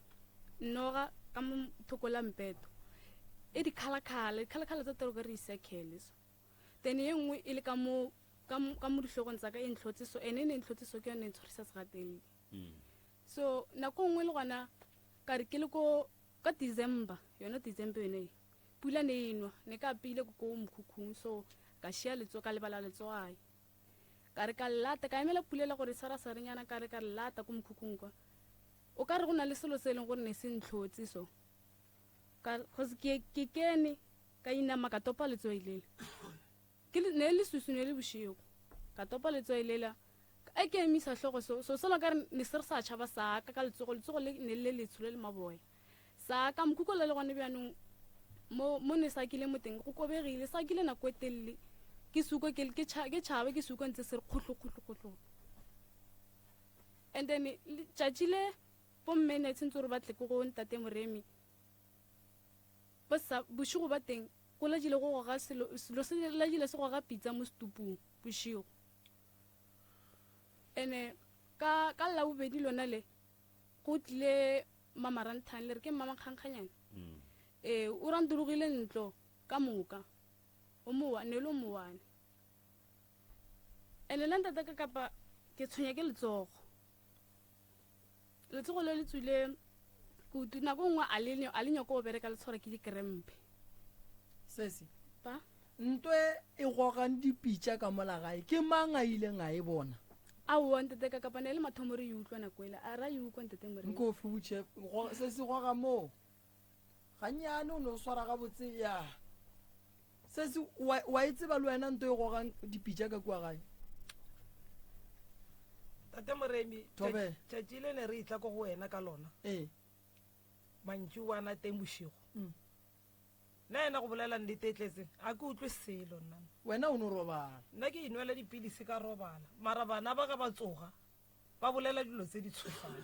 noga ka mo thokola mpeto e di khala tsa tero ka re isekele so then ye nngwe e le ka mo dihlogong tsa ka e ntlhotse so ene ne ntlhotse ke yone e tshwarisa segatele so nako nngwe le gona ka re ke le ka December yona yone pula ne inwa ne ka pile ko mokhukhung so ka shia letso ka lebala letso ai ka re ka lata ka emela pulela gore sarasarenyana ka re ka lata ko mokhukhung kwa o ka re go na le selo se leng gore ne se ntlhotse so ka cause ke kene ka inama ka topa letso ilela ne le susune le boshego ka topa letso ilela a ke emisa hlogo so sala ka ne se re sa tšhaba sa ka letsogo le ne le tshole le maboya sa ka mokhukola le gone bjanong mo ne sa kile moteng go kobegile sa kile nako e telele ke suko ke tšhabe ke suko ntse se re kgotlho and then tšatšile bomme ne tshentse gore batle ko go ntate moremi bošego ba teng go lajile go goga selo se lajile se goga pitsa mo stupung bošego ene ka la bobedi lona le go tlile mamaranthan le re ke mama kgankganyane o randologile ntlo ka moka o mowane le o mowane ene le ntata ka kapa ke tshwenya ke letsogo le tswile kutu nako nngwe a le nyako o bereka le tshwara ke dikrempe sesi pa ntwe e gogang dipitša ka molagae ke mang a ileng a e bona a o ntete ka kapa ne le mathomo re utlwa nako ile a ra utlwa ntete more nko fuche se se goga mo ganyane o no swara ga botse ya se se wa itse ba lwena ntwe e gogang dipitša ka kwa gae tate moremi tšatšile ne re itla ko go wena ka lona mantši wana teng bošego nna ena go bolela nnete e tletseng a ke utlwe selo nnana wena o no robala nna ke inwela dipilisi ka robala mara bana ba ka ba tsoga ba bolela dilo tse di tshosang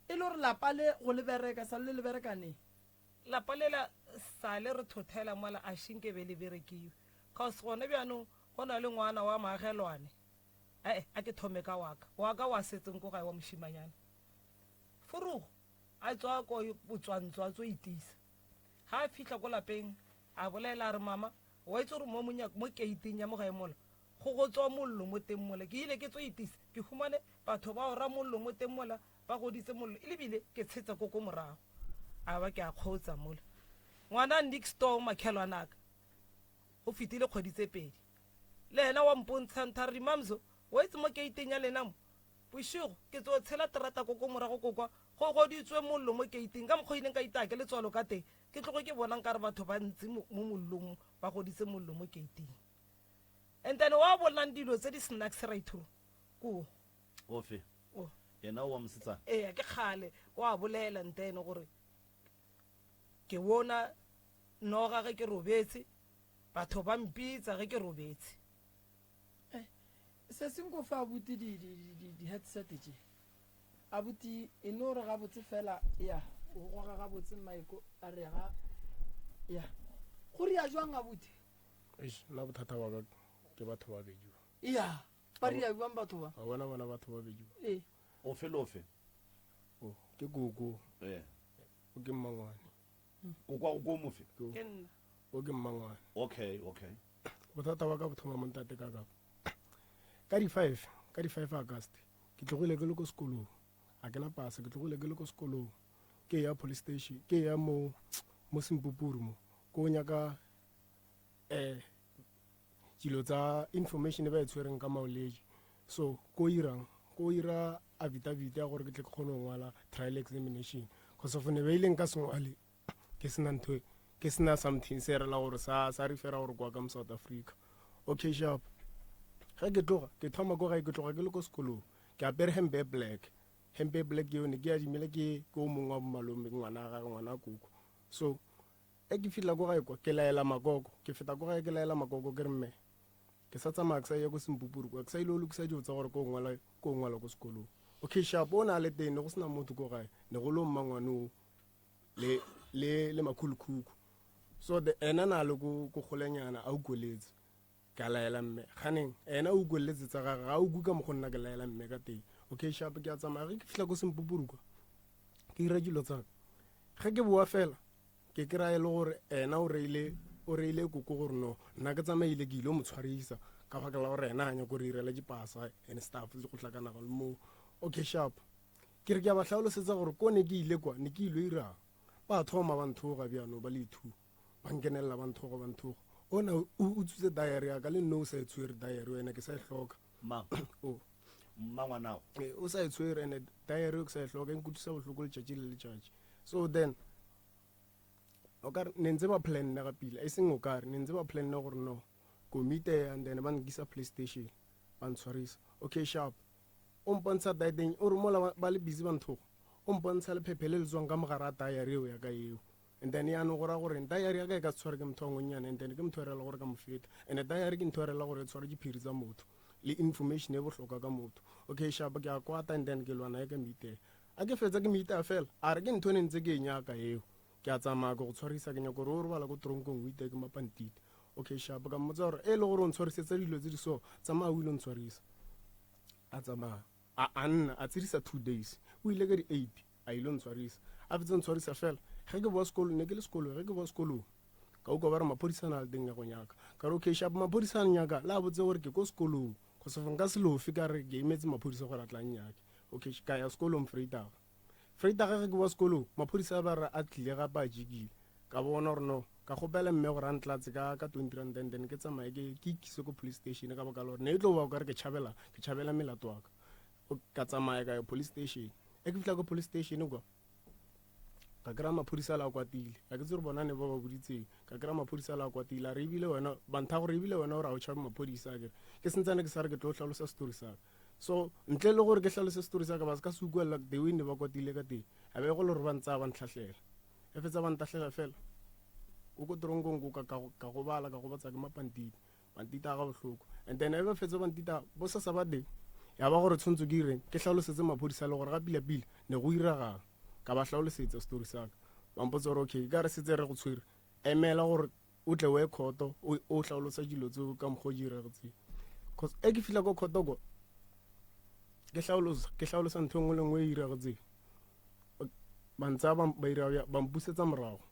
e le gore lapa le go lebereka sa le leberekane lapa lela sa le re thothela mola a shinkebe le berekiwe cause gone bjanong go na le ngwana wa maagelwane a ke thome ka waka wa setseng ko gae wa mošimanyana furugo a tswa ko botswantswa tso itisa ga a fitlha ko lapeng a bolela a re mama wa itse gore mo keiting ya mo gae mola go tswa mollo mo teng mola ke ile ke tso itisa ke humane batho ba ora mollo mo teng mola ba goditse mollo e lebile ke tshetsa ko morago a ba ke a kgotsa mola ngwana next door makhelwanaka go fitile kgoditse pedi le ena wa mpontshantha re mamso wa itse mo keiting ya lena mo bošego ke tso tshela terata ko morago kokwa go goditswe mollo mo keiting ka mokgoineng ka itake le tswalo ka teng ke tlogo ke bonang ka re batho ba ntse mo mollong ba goditse mollo mo keiting and then wa bolang dilo tse di snacks right through ko ofe yena wa msitsa ke khale wa bolela ntene gore ke bona noga ge ke robetse batho ba mpitsa ge ke robetse se sengko fa abuti di headset tše abuti e no re ga botse fela ya o goga ga botse maiko a re ga ya go ria jwang abuti nna bothata wa ka ke batho ba beju ya ba ria jwang batho ba a bona batho ba beju ofe lofe ke gogo o ke mmangwane o kwa go mofe o ke mmangwane okay bothata wa ka bothoma montate ka ka di 5 August ke tlogile ke le ko sekolong a ke na pasa ke tlogile ke le ko sekolong ke ya police station ke ya mo Simpupuru mo ko nyaka dilo tsa information ba e tshwereng ka maoledi so ko irang ko ira affidavit ya gore ke tle ke kgone go ngwala trial examination because of ne beileng ka sengwale ke sena ntho ke sena something se rela gore sa refera gore kwa ka mo South Africa. Okay sharp ga ke tloga ke thoma go ga ke tloga ke le ko sekolong ke apere hempe black yone ke a dimela ke o mongwe wa malome ngwana koko. So ke fila go ga ke laela makoko ke feta go ga ke laela makoko ke re mme ke sa tsamaya ke sa ya go Sempupuru kwa ke sa ile o lokisa dio tsa gore ko ngwala ko sekolong. Okay sharp o na le teng go sena motho go gae ne go lo mmangwano le makhulukhukhu. So the ena na le go golenyana a ukoletse ka laela mme ganeng ena o ukoletse tsa ga o kuka mo go nna ke laela mme ka teng. Okay sharp ke a tsamaya ke fila go Sempupuru kwa ke ira dilo tsa ga ke boa fela ke kry-a le gore ena o reile koko gore no nna ke tsamaile ke ile mo tshwarisa ka baka la gore ena a nya gore irela dipasa and stuff go tlhakana go mo. Okay sharp ke re ke a ba tlhaolosetsa gore ko ne ke ile kwa ne ke ile irang ba thoma ba nthoga bjano ba le two ba nkenella ba nthoga ona o tsutse diary ya ka le no sa etswere diary wena ke sa hloka ma o mangwanao o sa etswere ene diary o ke sa hloka nkutisa bohloko le tšatši le letšatši. So then o ka ne ntse ba plan na ga pila seng o ka re ne ntse ba plan na gore no komite and then ba nkisa PlayStation ba ntshwarisa. Okay sharp o mpontsha dating o re mola ba le busy ba nthogo o mpontsha le phepele le tswang ka mogara diary eo ya ka eo and then ya no gora gore diary ya ka e ka tshwara ke motho ngonyana and then ke motho rela gore ka mofeta and diary ke ntho rela gore tshwara diphiri tsa motho le information e bohloka ka motho. Okay sharp ke a kwata and then ke lwana ka meeting a ke fetsa ke meeting fela a re ke ntho ne ntse ke nyaka eo ke a tsamaya go tshwarisa ke nyako re bala go tronkong o ite ke mapantite. Okay sharp ka mmotsa gore e le gore o ntshwarisetsa dilo tse di so tsamaya o ile o ntshwarisa a tsamaya a nna a tsirisa 2 days o ile ka di 8 a ile o ntshwarisa a fetsa ntshwarisa fela ge ke boa sekolo ne ke le sekolo ge ke boa sekolong ka uka ba re maphodisa na le teng ya go nyaka ka re okay sharp maphodisa a nyaka la botse gore ke ko sekolong go se nka selofi ka re ke imetse maphodisa gore a tla nyake. Okay ka ya sekolong Vrydag ge ke boa sekolong maphodisa ba re a tlile ga ba jikile ka bona gore no ka gopela mme gore a ntlatse ka 20 rand and then ke tsamaye ke ikise ko police station ka baka lore ne e tlo ba o ka re ke tšhabela melato wa ka tsamaya ka ya police station ke fitla ko police station kwa ka kry-a maphodisa la kwatile a ke tse re bona ne ba ba boditseng ka kry-a maphodisa la kwatile a re ebile wena bantha gore ebile wena gore a o tšhabe maphodisa ke sentsane ke sa re ke tlo tlhalosa story sa so ntle le gore ke hlalose story sa ka ba se ka se ukwela the way ne ba kwatile ka teng a be go le gore ba ntsa ba ntlhatlhela e fetsa ba ntlhatlhela fela o ko tronkong ka go bala ka go batsa ke mapantite ga bohloko and then e ba fetsa bantita bo sa ba ding ya ba gore tshwantse ke ireng ke hlalosetse maphodisa le gore ga pila ne go iragang ka ba hlalosetsa story sa ka ba mpotsa gore okay ka re setse re go tshwere emela gore o tle we khoto o hlalosa dilo tse ka mgo di iragetseng cause e ke fila go khoto go ke hlalosa ntho ngwe le ngwe e iragetseng ba ntsa ba ira ba mpusetsa morago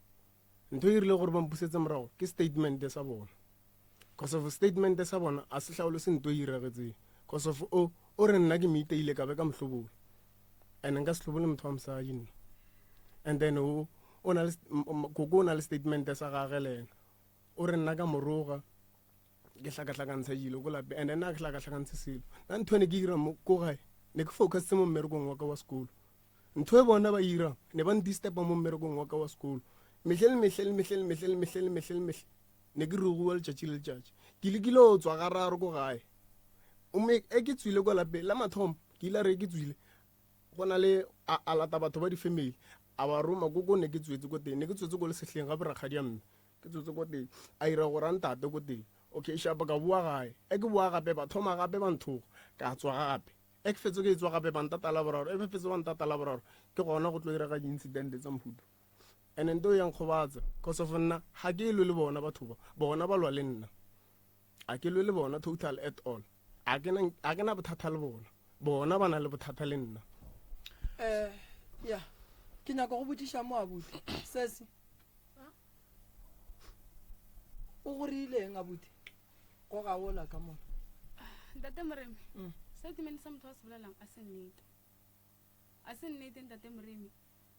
ntho e rile gore ba mpusetsa morago ke statement sa bona cause of statement sa bona a se hlalosa ntho e iragetseng cause of o re nna ke meeteile ka be ka mhlobolo and nka se hlobole motho wa mosadi nna and then o na le statement sa gage le ena o re nna ka moroga ke hlakahlakantsha dilo ko lape and then a ke hlakahlakantshe selo nna ntho ne ke ira ko gae ne ke focusitse mo mmerekong wa ka wa sekolo ntho e bona ba irang ne ba ndistepa mo mmerekong wa ka wa sekolo mehlele ne ke ruguwa letšatši le letšatši ke lekile o tswa gararo ko gae e ke tswile kwa lapeng la mathomo ke ile re ke tswile go na le a lata batho ba di-family a ba roma koko ne ke tswetse ko teng ne ke tswetse ko le sehleng gape rakgadi ya mme ke tswetse ko teng a ira gore a ntate ko teng. Okay sharp ka boa gae e ke boa gape ba thoma gape ba nthoga ka tswa gape e ke fetse ke tswa gape ba ntatala boraro e fetse ba ntatala boraro ke gona go tlo ira ga di-incident tsa mhuto and ento yang khobatsa cause of nna ha ke ile le bona batho bona ba lwa le nna a ke ile le bona total at all a ke na bothata le bona ba na le bothata le nna ya ke nyaka go botiša mo abuti sese o go rileng abuti go ga ola ka mona ntate moremi statement sa motho wa se bolelang a se nnete ntate moremi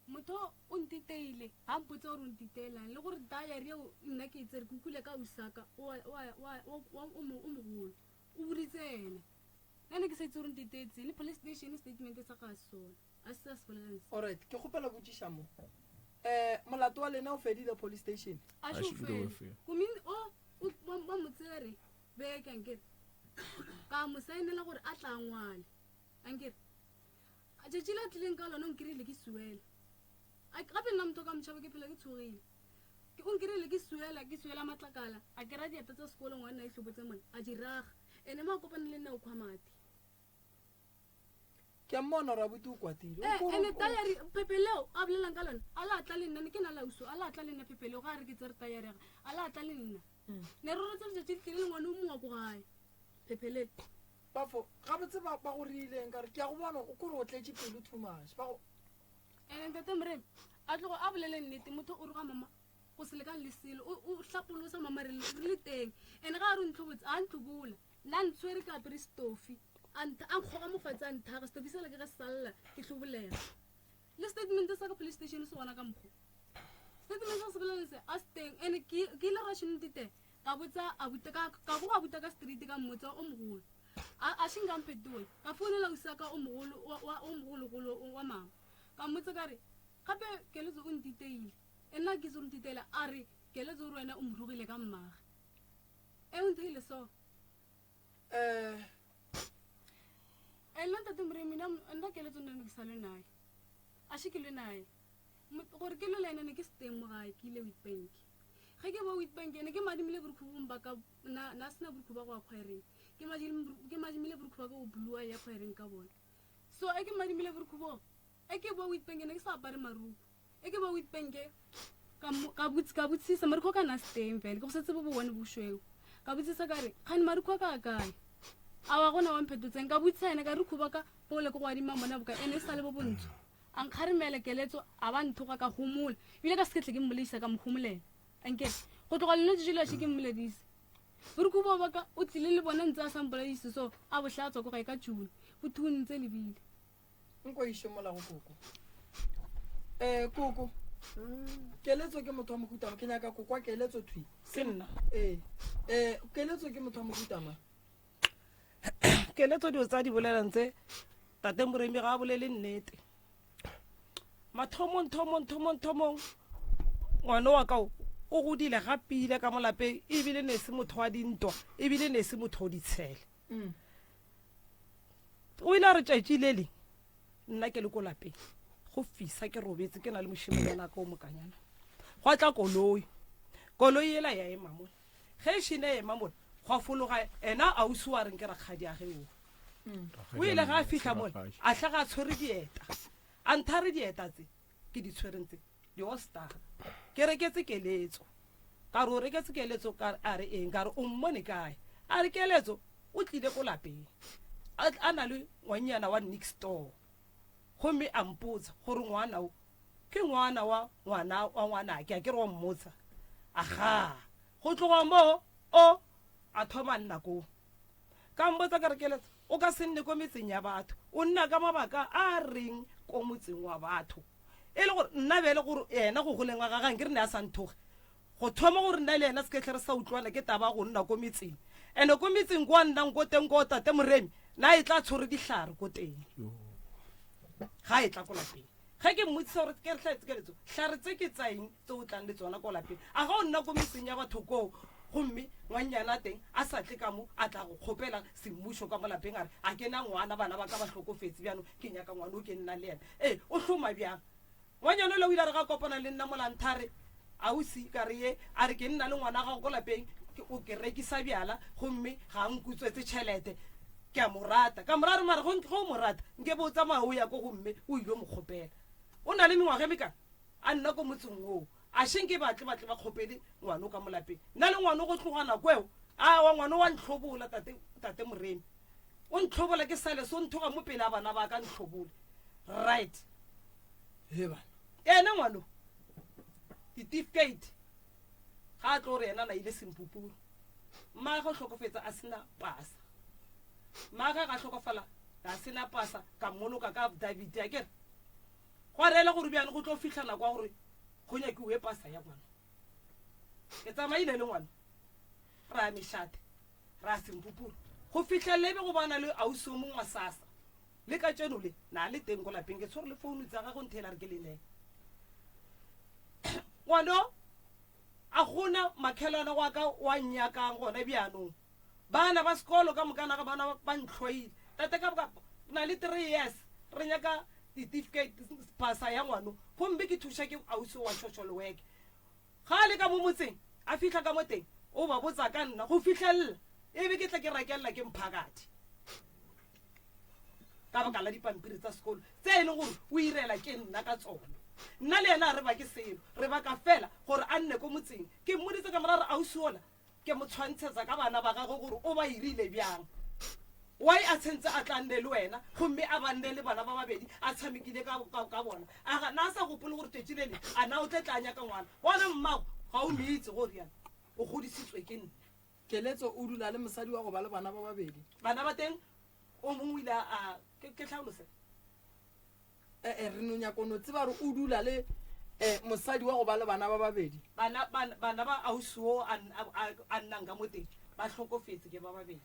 motho o ntiteile ga mpotse gore o ntiteelang le gore diary eo nna ke itsere ke ukule ka usaka o mogolo o boditse ene nna ne ke sa itse gore ntitetse le police station statement sa ka sona a se sa se bolelang se. Alright, ke kgopela botsiša mo molato wa lena o fedile police station a se o fele go mean ba motsere beke ankere ka mo saenela gore a tla ngwale ankere a tšatši la tlileng ka lona o nkirile ke suela gape nna motho ka motšhaba ke phela ke tshogile o nkirile ke suela matlakala a kera dieta tsa sekolo ngwana e tlhobotse mone a diraga ene ma kopane le nna o kgwamati ke a mmona ra botse o kwatile ene tayari phepeleo a bolelang ka lona a la tla le nna ne ke na lauso a la tla le nna phepeleo ga re ke tsere tayarega a la tla le nna ne re rotse letšatši le tlile le ngwane o mongwa ko gae phepelele bafo gabotse ba go rileng kare ke a go bona o kore o tletše pelo too much ene ntate moremi a tlogo a bolele nnete motho o roga mama go se lekang le selo o hlapolosa mama re le teng ene ga a re ntlhobotse a ntlhobola nna ntshwere ka apere stofi a nkgoga mofatse a nthaga stofi sela ke ga salela ke tlhobolega le statement sa ka police station se gona ka mokgo statement sa se bolele se a se teng ene ke ile rašhonotite ka botsa a buta ka street ka mmotsa o mogolo a shingampetoe ka founela usaka o mogologolo wa mama ka mmotsa ka re gape keletso o ntiteile ena ke se ntiteile a re keletso gore wena o morogile ka mmaga o ntheile so ena ntate moremi nna keletso nne ke sa le nae a se ke le nae gore ke le ena ne ke se teng mo gae ke ile Witbank ge ke ba Witbank ene ke madimile borukhubo ba ka na sena borukhubo ba go acquireng ke madimile borukhubo ba ka o blue ya acquireng ka bona so ke madimile borukhubo ke ba Witbank ene ke sa apare maruku ke ba Witbank ka botsisa maruku ka na steng fela go setse bo bone bošweu ka botsisa ka re ga ni maruku ka kae a wa gona wa mpetotseng ka botsisa ene ka rukhuba ka pole go adima mona boka ene sa le bo bontsho ang kharimele keletso a ba nthoga ka humola bile ka seketle ke mmolisa ka mhumolela anke go tloga le jela ke mmoledise rukhuba ba ka o tlile le bona ntse a sampoledise so a bohlatswa go ga ka tšhune bothuni ntse lebile nko ishe mola go koko koko keletso ke motho wa mokutama ke nyaka ko kwa keletso thwi ke nna keletso ke motho wa mokutama keletso dio tsa di bolelang tse tate moremi ga a bolele nnete mathomong ngwana wa ka o godile gapile ka molapeng ebile ne se motho wa dintwa ebile ne se motho o ditshele o ile a re tšatši lele nna ke le ko lapeng go fisa ke robetse ke na le mošimonyana ka o mokanyana go tla koloi ela ya ema mone ge e šhine ema mone go fologa ena ausi wa reng ke rakgadi a ge o ile ga a fitlha mone a tla ga tshwere dieta a nthare dieta tse ke di tshwereng tse di ostara ke reketse keletso ka re o reketse keletso a re eng ka re o mmone kae a re keletso o tlile ko lapeng a na le ngwanyana wa next door gomme a mpotsa gore ngwana o ke ngwana wa ngwana ke a ke re wa mmotsa aga go tloga mo o a thoma nna ko ka mbotsa ka re keletso o ka se nne ko metseng ya batho o nna ka mabaka a reng ko motseng wa batho e le gore nna bele gore ena go goleng wa gagang ke re ne a sa nthoge go thoma gore nna le ena se ketlhe re sa utlwana ke taba go nna ko metseng ene ko metseng kwa nnang ko teng ko tate moremi na e tla tshwore dihlare ko teng ga e tla ko lapeng ge ke mmotsisa gore ke re tlhaetse keletso hlare tse ke tsaeng tse o tlang le tsona ko lapeng a ga o nna ko metseng ya batho koo gomme ngwanyana teng a sa tle ka mo a tla go kgopela semmušo ka mo lapeng a re a ke na ngwana bana ba ka ba hlokofetse bjano ke nyaka ngwana o ke nna le ena o hloma bjang ngwanyana o le o ile a re ga kopana le nna molanthare ausi ka re ye a re ke nna le ngwana gago ko lapeng o ke rekisa bjala gomme ga nkutswetse tšhelete ke a morata ka morare mare go morata nke bo o tsamaya o ya ko gomme o ile mo kgopela o na le mengwaga meka a nna ko motseng oo a shenke batle ba kgopele ngwana o ka mo lapeng nna le ngwana o go tlogana kweo wa ngwana wa ntlhobola tate moremi o ntlhobola ke sale se o nthoga mo pele a bana ba ka ntlhobola right ena ngwano certificate ga a tlo gore ena na ile sempupuru mmaga ga o tlhokofetsa a sena pasa mmaga ga tlhokofala a sena pasa ka mmoloka ka david a kere go a reela gore bjane go tlo fitlhana kwa gore go nyakiwe pasa ya ngwana ke tsamaile le ngwana ra mešate ra sempupuru go fitlhelele be go bana le ausi o mongwe wa sasa le ka tseno le na le teng ko lapeng ke tshware le founu tsa ga go nthela re ke le ne ngwano a gona makhelwana wa ka wa nnyakang gona bjanong bana ba sekolo ka mokana ga bana ba ntlhoile tate ka na le 3 years re nyaka certificate pasa ya ngwano gombe ke thuša ke ausi wa social work ga le ka mo motseng a fitlha ka mo teng o ba botsa ka nna go fitlhelela ebe ke tla ke rakelela ke mphakati ka baka la dipampiri tsa sekolo tse e leng gore o irela ke nna ka tsone nna le ena re ba ke selo re ba ka fela gore a nne ko motseng ke mmoditse ka morara ausi ola ke mo tshwantshetsa ka bana ba gagwe gore o ba irile bjang why a tshentse a tla nne le wena gomme a ba nne le bana ba babedi a tshamekile ka bona a na sa gopole gore tetšilele a na o tletlanya ka ngwana bona mmago ga o meitse gore yana o godisitswe ke nna keletso o dula le mosadi wa go ba le bana ba babedi bana ba teng o mongwe ile a ke tlhaolose re no nyako no tseba re o dula le mosadi wa go ba le bana ba babedi bana ba ausi o a nnang ka mo teng ba tlhokofetse ke ba babedi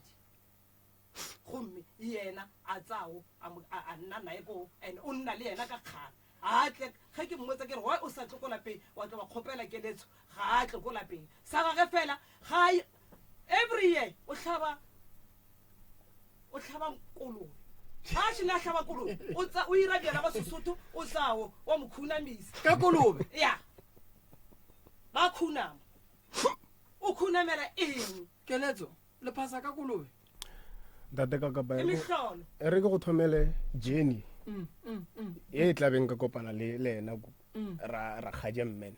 gomme yena a tsao a nna nae ko and o nna le yena ka kgana ga tle ge ke mmotsa ke re why o sa tle ko lapeng wa tlo ba kgopela keletso ga a tle ko lapeng sa gage fela ga every year o tlhaba kolobe ga a šhile a tlhaba kolobe o ira bjela ba sesotho o tsawo wa mo khunamisa ka kolobe ya ba khunama o khunamela eng keletso le phasa ka kolobe tate ka kapa mehlolo e re ke go thomele Jenny e tlabeng ka kopana le ena ra khaja men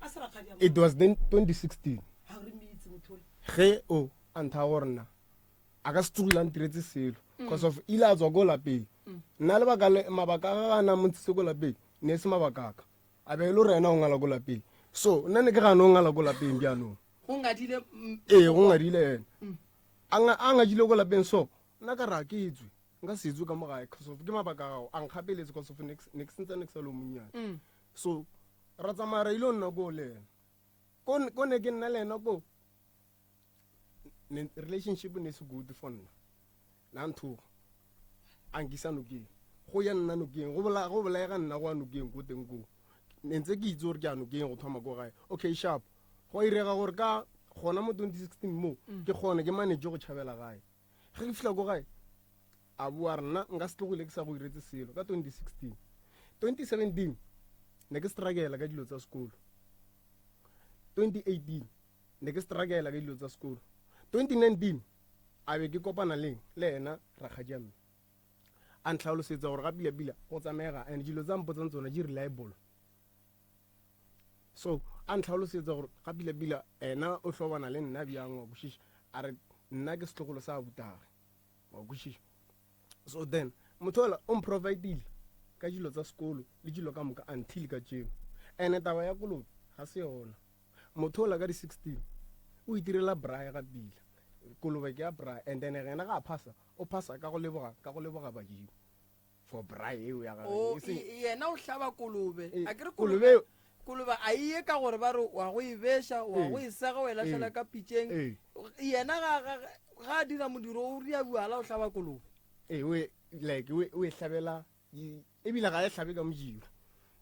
a se ra khaja it was then 2016 ha re mitse mothole ge o anta gorna a ka se tsugulang tiretse selo because of ile a tswa go lapeng nna le mabaka ga na montse go lapeng ne se mabaka ka a be lo rena o ngala go lapeng so nna ne ke ga no ngala go lapeng bjanong go ngadile go ngadile ena anga jile go lapeng so nna ka ra ke itswe nka se itswe ka mogae because of ke mabaka gago a nkgapeletse because of next sa lo monyane so ra tsamaya ile nna go le ko ne ke nna le ena ko relationship ne se good for nna la ntho angisa nokeng go ya nna nokeng go bola ga nna go nokeng go teng go ntse ke itse gore ke a nokeng go thoma go gae okay sharp go irega gore ka gona mo 2016 mo ke gone ke manage go tšhabela gae ge ke fihla go gae a bua rena nka se tlogile ke sa go iretse selo ka 2016 2017 ne ke struggle ka dilo tsa sekolo 2018 ne ke struggle ka dilo tsa sekolo 2019 a be ke kopana le ena Rakgajame a ntlhalosetsa gore ga bila go tsamega and dilo tsa mpotsang tsona di reliable so a ntlhalosetsa gore ga bila ena o hlobana le nna bjang wa boshiša a re nna ke setlogolo sa botagi wa boshiša so then mothola o mprovidile ka dilo tsa sekolo le dilo ka moka until ka tšeo ene taba ya kolobe ga se yona mothola ka di 16 o itirela braai ga pila kolobe ke ya braai and then gena ga a phasa o phasa ka go leboga badimo for braai eo ya yena o hlaba kolobe a kere kolobe kolobe a iye ka gore ba re wa go e beša wa go e sega o e latlhela ka pitšeng yena ga a dira modiro o ria buala o hlaba kolobe like o e hlabela ebile ga e hlabe ka mojiro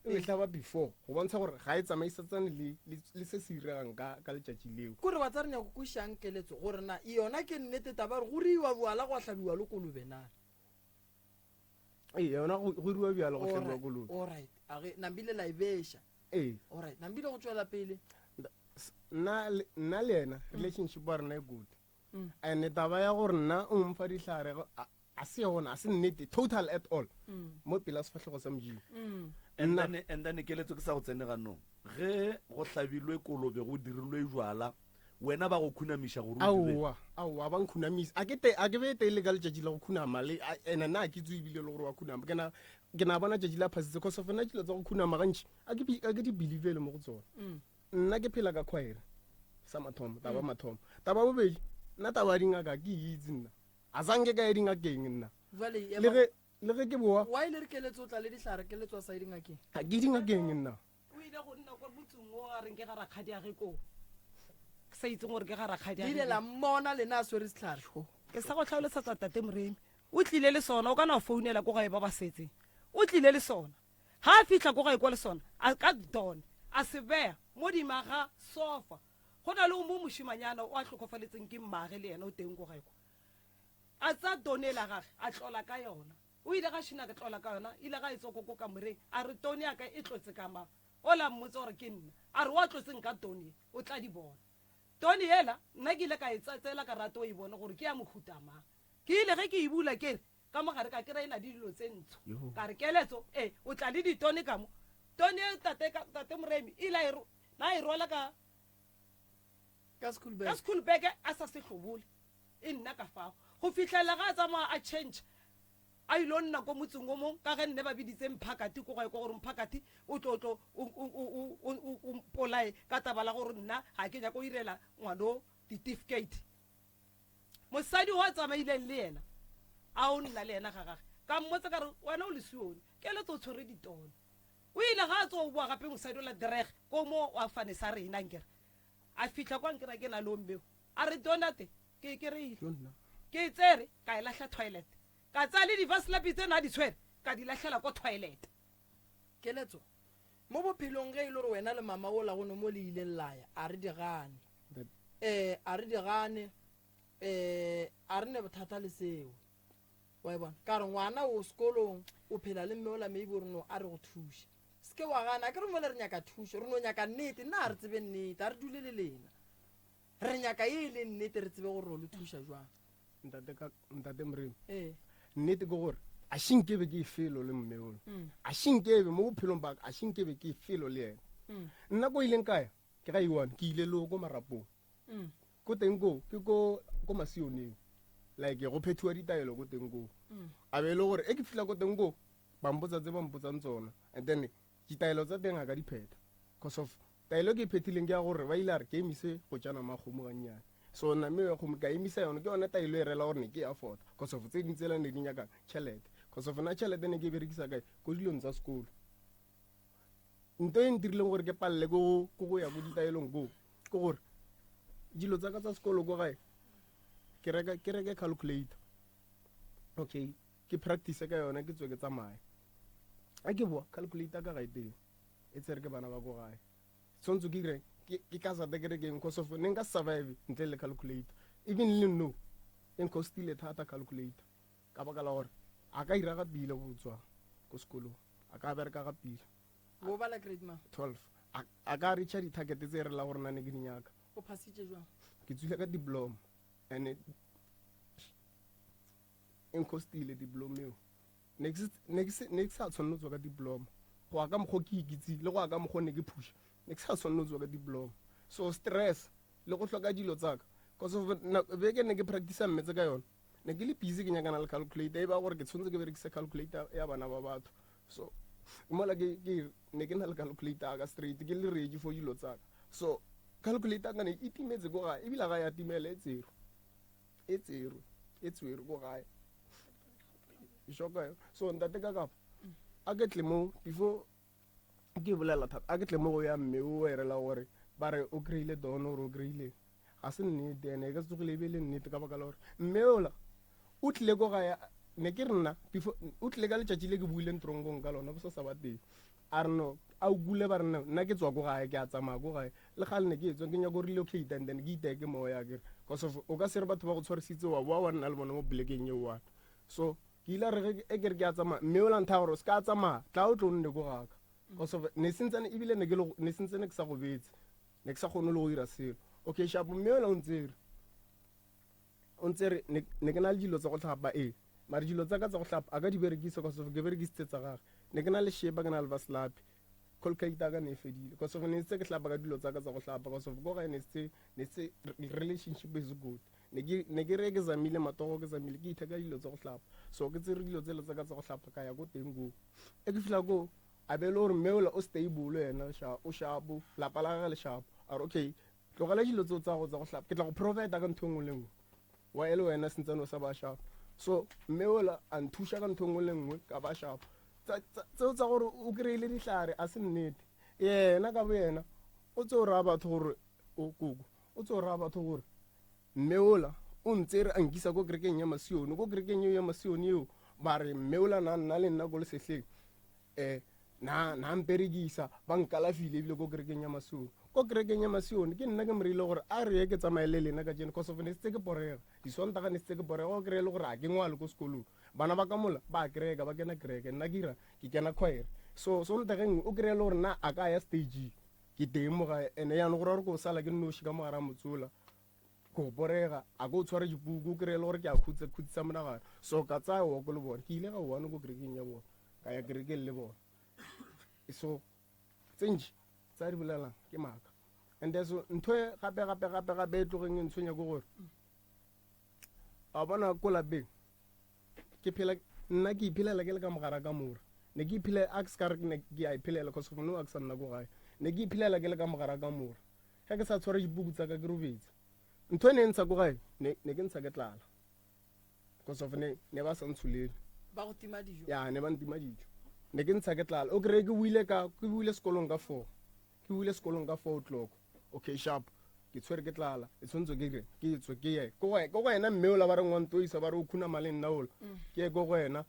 o e hlaba before go bontsha gore ga e tsamaisatsane le se se iregang ka letšatši leo kore ba tsa re nyako košang keletso gore na yona ke nnete taba re go riwa buala go a hlabiwa le kolobe na yona go riwa bjala go hlabiwa kolobe alright nambile la e beša alright nambile go tšwela pele nna le ena relationship wa rena e good and taba ya gore nna o mfa dihlare a se yona a se nnete total at all mo pela sefatlhego sa modimo and then keletso ke sa go tsene ganong ge go hlabilwe kolobe go dirilwe jwala wena ba go khunamiša go aowa ba nkhunamisa a ke be teile ka letšatši la go khunama ena nna a ke tso ebile le gore wa khunama ke na bona tšatši la phasitse cause of nna dilo tsa go khunama gantši a ke di believele mo go tsona nna ke phela ka khwaere sa mathomo taba bobedi nna taba dingaka ke itse nna a sanke ka ya dingakeng nna le ge ke boa wa ile re keletso o tla le dihlare keletso a sa dingakeng a ke dingakeng nna o ile go nna kwa motseng o a reng ke ga rakgadiage ko ke sa itseng gore ke ga rakgadiage ile la mmona lena a swere sehlare ke sa go tlhalosetsa tsa tate Moremi o tlile le sona o kana o founela ko gae ba ba setseng o tlile le sona ha a fitlha ko gae kwa le sona a ka done a se beya mo dimaga sofa go na le o mo moshimanyana o a tlhokofaletseng ke mmage le yena o teng ko gae ko a tsa donela gage a tlola ka yona o ile ga shina ka tlola ka yona ile ga itsoko ko kamoreng a re tone ya ka e tlotse ka ma o la mmotse gore ke nna a re wa tlotseng ka tone o tla di bona tone hela nna ke ile ka etsatsela ka rato o e bone gore ke ya mohuta mang ke ile ge ke e bula ke re ka mogare ka kry-ela dilo tse ntsho ka re keletso o tla le ditone ka mo tone tate Moremi ile na e rola ka school bag a sa se tlhobole e nna ka fao go fitlhela ga a tsamaya a change a ilo nna ko motseng o mong ka ge nne ba biditse mphakati ko gae ko gore mphakati o tlotlo o mpolae ka taba la gore nna ga ke ja ko irela ngwano certificate mosadi wa tsamaileng le yena a o nna le yena ga gage ka mmotse ka re wena o lesione ke le tso tshwere ditone o ile ga a tso o bua gape mosadi o la derege ko mo wa fane sa rena nkere a fitlha kwa nkera ke na le ombeo a re donate ke reile ke tsere ka e lahla toilet ka tsa le divaslapi tse na di tshwere ka di lahlela ko toilet keletso mo bophelong ge e le gore wena le mama o la gone mo le ileng laya a re di gane a re di gane a re ne bothata le seo wa bona ka re ngwana o sekolong o phela le mme o la maybe gore no a re go thuša ke wa gana ke re mo le re nyaka thuša re no nyaka nnete nna re tsebe nnete a re dule le lena re nyaka e le nnete re tsebe gore o le thuša jwang ntate Moremi nnete ke gore a shinkebe ke felo le mmeolo a shinkebe mo bophelong ba a shinkebe ke felo le yena nna ko ileng kaya ke ga iwane ke ile le ko marapong ko teng ko ke ko masioneng like go phethiwa ditaelo ko teng ko a be le gore e ke fitla ko teng ko ba mpotsa tse ba mpotsang tsona and then ditaelo tsa teng a ka dipheta because of taelo ke phethileng ke ya gore ba ile a re ke emise go tsana magomo ga nnyane so nna mme go ka emisa yone ke yone taelo e rela gore ne ke afford because of tse dintsela ne di nyaka tšhelete because of na tšhelete ne ke berekisa kae ko dilong tsa sekolo nto e ntirileng gore ke palele ko go ya ko ditaelong ko ke gore dilo tsa ka tsa sekolo ko gae ke reke calculator okay ke practice ka yone ke tswe ke tsamaya a ke boa calculator ka gae teng e tsere ke bana ba ko gae tshwanetse ke dire ke ka sa tekerekeng because of ne nka survive ntle le calculator even le no e nkostile thata calculator ka baka la gore a ka ira ga pila go tswa ko sekolong a ka bereka ga pila go bala grade ma 12 a ka reach di target tse re la gore nane ke dinyaka o passitse jwang ke tswile ka diploma and nkostile diploma eo next sa tshwanno tswa ka diploma go ka mgo ke ikitse le go ka mgo ne ke push next sa tshwanno tswa ka diploma so stress le go hloka dilo tsaka because of beke ne ke practice mmetse ka yona ne ke le busy ke nyakana le calculator e ba gore ke tshwanetse ke berekise calculator ya bana ba batho so mola ke ne ke na le calculator ka straight ke le ready for dilo tsaka so calculator ka ne e timetse go ga e bila ga ya timela e tsero go ga shoka so ntate ka kapa a ke tle mo before ke bolela thata a ke tle mo go ya mme o erela gore ba re o kreile dono o kreile ga se nnete ene ka tsogile be le nnete ka baka la gore mme ola o tlile go ga ya ne ke rena before o tlile ka letšatši le ke buileng trongong ka lona bo sa ba teng a re no a o gule ba rena nna ke tswa go gae ke a tsamaya go gae le ga le ne ke etswa ke nyako relocate and then ke iteke moya ke because of o ka se re batho ba go tshwarisitse wa nna le bona mo blekeng ye one so ke ile re e kere ke a tsamaya mme o la ntha gore se ka tsamaya tla o tlo nne go gaka because of ne sentsane ebile ne sentsane ke sa go betse ne ke sa kgone le go dira selo okay shapo mme o la o ntsere ne ke na le dilo tsa go tlhapa mare dilo tsa ka tsa go tlhapa a ka di berekisa because of ke berekisitse tsa gage ne ke na le sheba ke na le vaslapi colcator ka ne fedile because of ne se ke tlhapa ka dilo tsa ka tsa go tlhapa because of go ga ne se relationship is good ne ke re ke zamile matogo ke zamile ke itheka dilo tsa go tlhapa so ke tsere dilo tse tsa ka tsa go tlhapa ka ya go teng go e ke fila go a be le gore meola o stable yena o shapo lapa la ga le shapo are okay tlogela dilo tse tsa go tlhapa ke tla go provide ka ntho ngwe le ngwe wa ele wena sentsane o sa ba shapo so meola a nthusha ka ntho ngwe le ngwe ka ba shapo tseo tsa gore o kry-ile ditlhare a se nnete yena ka bo yena o tse o raya batho gore o koko o tse o raya batho gore mme ola o ntse re a nkisa ko kerekeng ya Masione ko kerekeng eo ya Masione eo ba re mme ola nna le nna ko lesetlheng na mperekisa ba nkalafile ebile ko kerekeng ya Masione ko kerekeng ya Masione ke nna ke morile gore a re ye ke tsamaele lena ka jene cause of ne setse ke porega disontaga ne setse ke porega go kry-e le gore a ke ngwale ko sekolong bana ba ka mola ba kereka ba kena kereke nna ke kena choir so sontageng o kry-e le gore nna a ka ya stage ke teng mo gae and yaanong gore gore ko sala ke nnoši ka mogare a motsola ko porega a ko tshwara dipuku o kry-e le gore ke a khutsisa monagano so ka tsaya wa ko le bone ke ile ga one ko kerekeng ya bone ka ya kerekeng le bone so tsentši tsa di bolelang ke maaka and so ntho e gape e tlogeng e ntshwenya ko gore a bona ko lapeng nna ke iphelela ke le ka mogara ka mora ne ke iphelela a ke se kare ke a iphelela cause no a ke sa nna ko gae ne ke iphelela ke le ka mogara ka mora ga ke sa tshwara dipuku tsa ka ke robetse ntho e ne ntsha ko gae ne ke ntsha ke tlala cause of ne ba sa ntsholele ya ne ba ntima dijo ne ke ntsha ke tlala o kry-e ke buile sekolong ka 4 ke buile sekolong ka 4 o'clock okay sharp ke tshwere ke tlala e tshwanetse ke tswe ke ye ko go wena mme ola ba re ngwanto isa ba re o khuna male nna ola ke ye ko go wena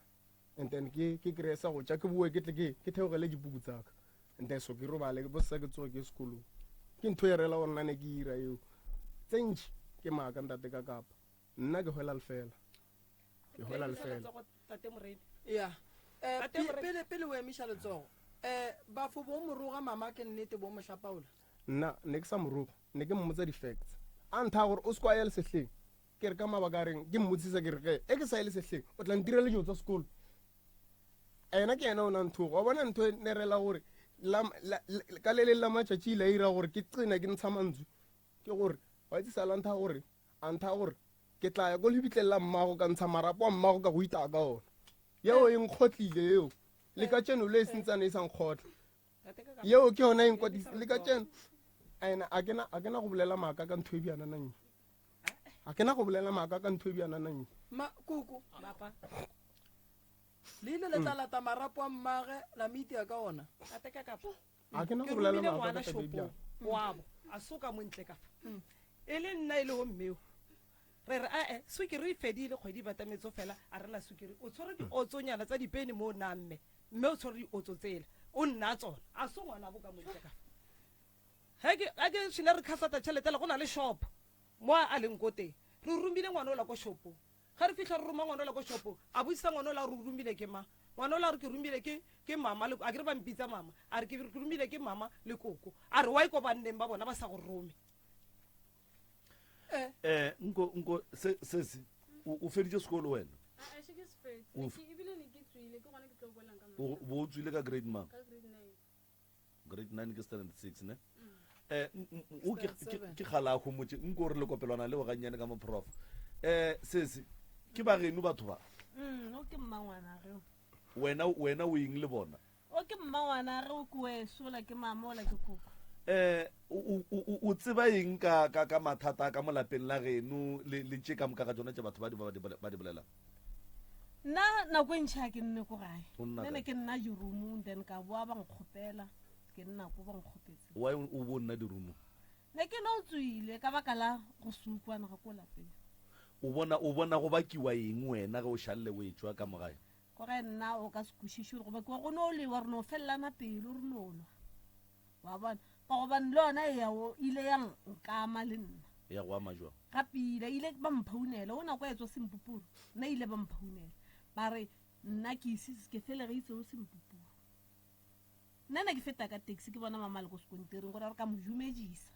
and then ke kry-e sa go tja ke bue ke tle ke theogele dipuku tsaka and then so ke robale bo sa ke tsoga ke sekolong ke ntho e rela gore nna ne ke ira eo tsentši ke maaka ntate ka kapa nna ke hwela lefela ya pele o emiša letsogo bafo bo moroga mama ke nnete bo mohlapaola nna ne ke sa moroga ne ke mmotsa di-facts a ntha gore o se kwa ya lesetlheng ke re ka mabaka a reng ke mmotsisa ke re ke sa ye lesetlheng o tla ntirele dilo tsa sekolo ena ke ena o na nthogo wa bona ntho e ne rela gore ka le le la matšatši ile a ira gore ke tsena ke ntsha mantswe ke gore wa itse sala ntha gore ke tla ya ko lebitlelela mmago ka ntsha marapo a mmago ka go itaka ka ona yeo e nkgotlile eo le ka tseno le e sentsane e sa nkgotla yeo ke yona e nkwatisa le ka tseno ena a kena go bolela maaka ka ntho e bjana nanye a kena go bolela maaka ka ntho e bjana nanye kuku le ile le tla lata marapo a mmage la mitia ka ona a kena go bolela maaka ka bjana wabo a soka montle ka e le nna e le go mmeo re re sukiri e fedile kgwedi batametso fela a rela sukiri o tshwere diotsonyana tsa dipene mo na mme o tshwere diotso tsela o nna tsona a so ngwana bo ka montle ka a ke šhile re khasata tšheletela go na le shop mo a leng ko teng re rumile ngwana o la ko shopong ga re fitlha re roma ngwana o la ko shopong a botsisa ngwana o la re rumile ke ma ngwana o la re ke rumile ke mama a ke re ba mpitsa mama a re ke rumile ke mama le koko a re wa iko banneng ba bona ba sa go rome nko sesi o feditse sekolo wena bo o tswile ka grade mang grade 9 ke standard 6 ne o ke kgala go motse nko re le kopelwana le go ganyane ka moprof sesi ke ba geno batho ba o ke mmangwana ge wena o eng le bona o ke mmangwana ge o kwe sola ke mama ola ke koko o tseba eng ka mathata ka molapeng la geno le tše ka moka ga tsona tše batho ba di bolelang nna nako e ntšha ke nne ko gae nne ke nna dirumong then ka boa ba nkgopela ke nna ko ba nkgopetse wa o bo nna dirumong ne ke no tswile ka baka la go sukwana ga ko lapeng o bona go bakiwa eng wena ge o šalle o etswa ka mogae ko ge nna o ka se kwešiše go bakiwa go no lewa re no felelana pele re no lwa wa bona ka gobane le yona yao ile ya nkama le nna ya go ama jwa gapile ile ba mphaunela o nako etswa sempupuru nna ile ba mphaunela ba re nna ke isise ke felegeitse o sempupuru nna ne ke feta ka taxi ke bona mama le ko sekontereng gore re ka mojumedisa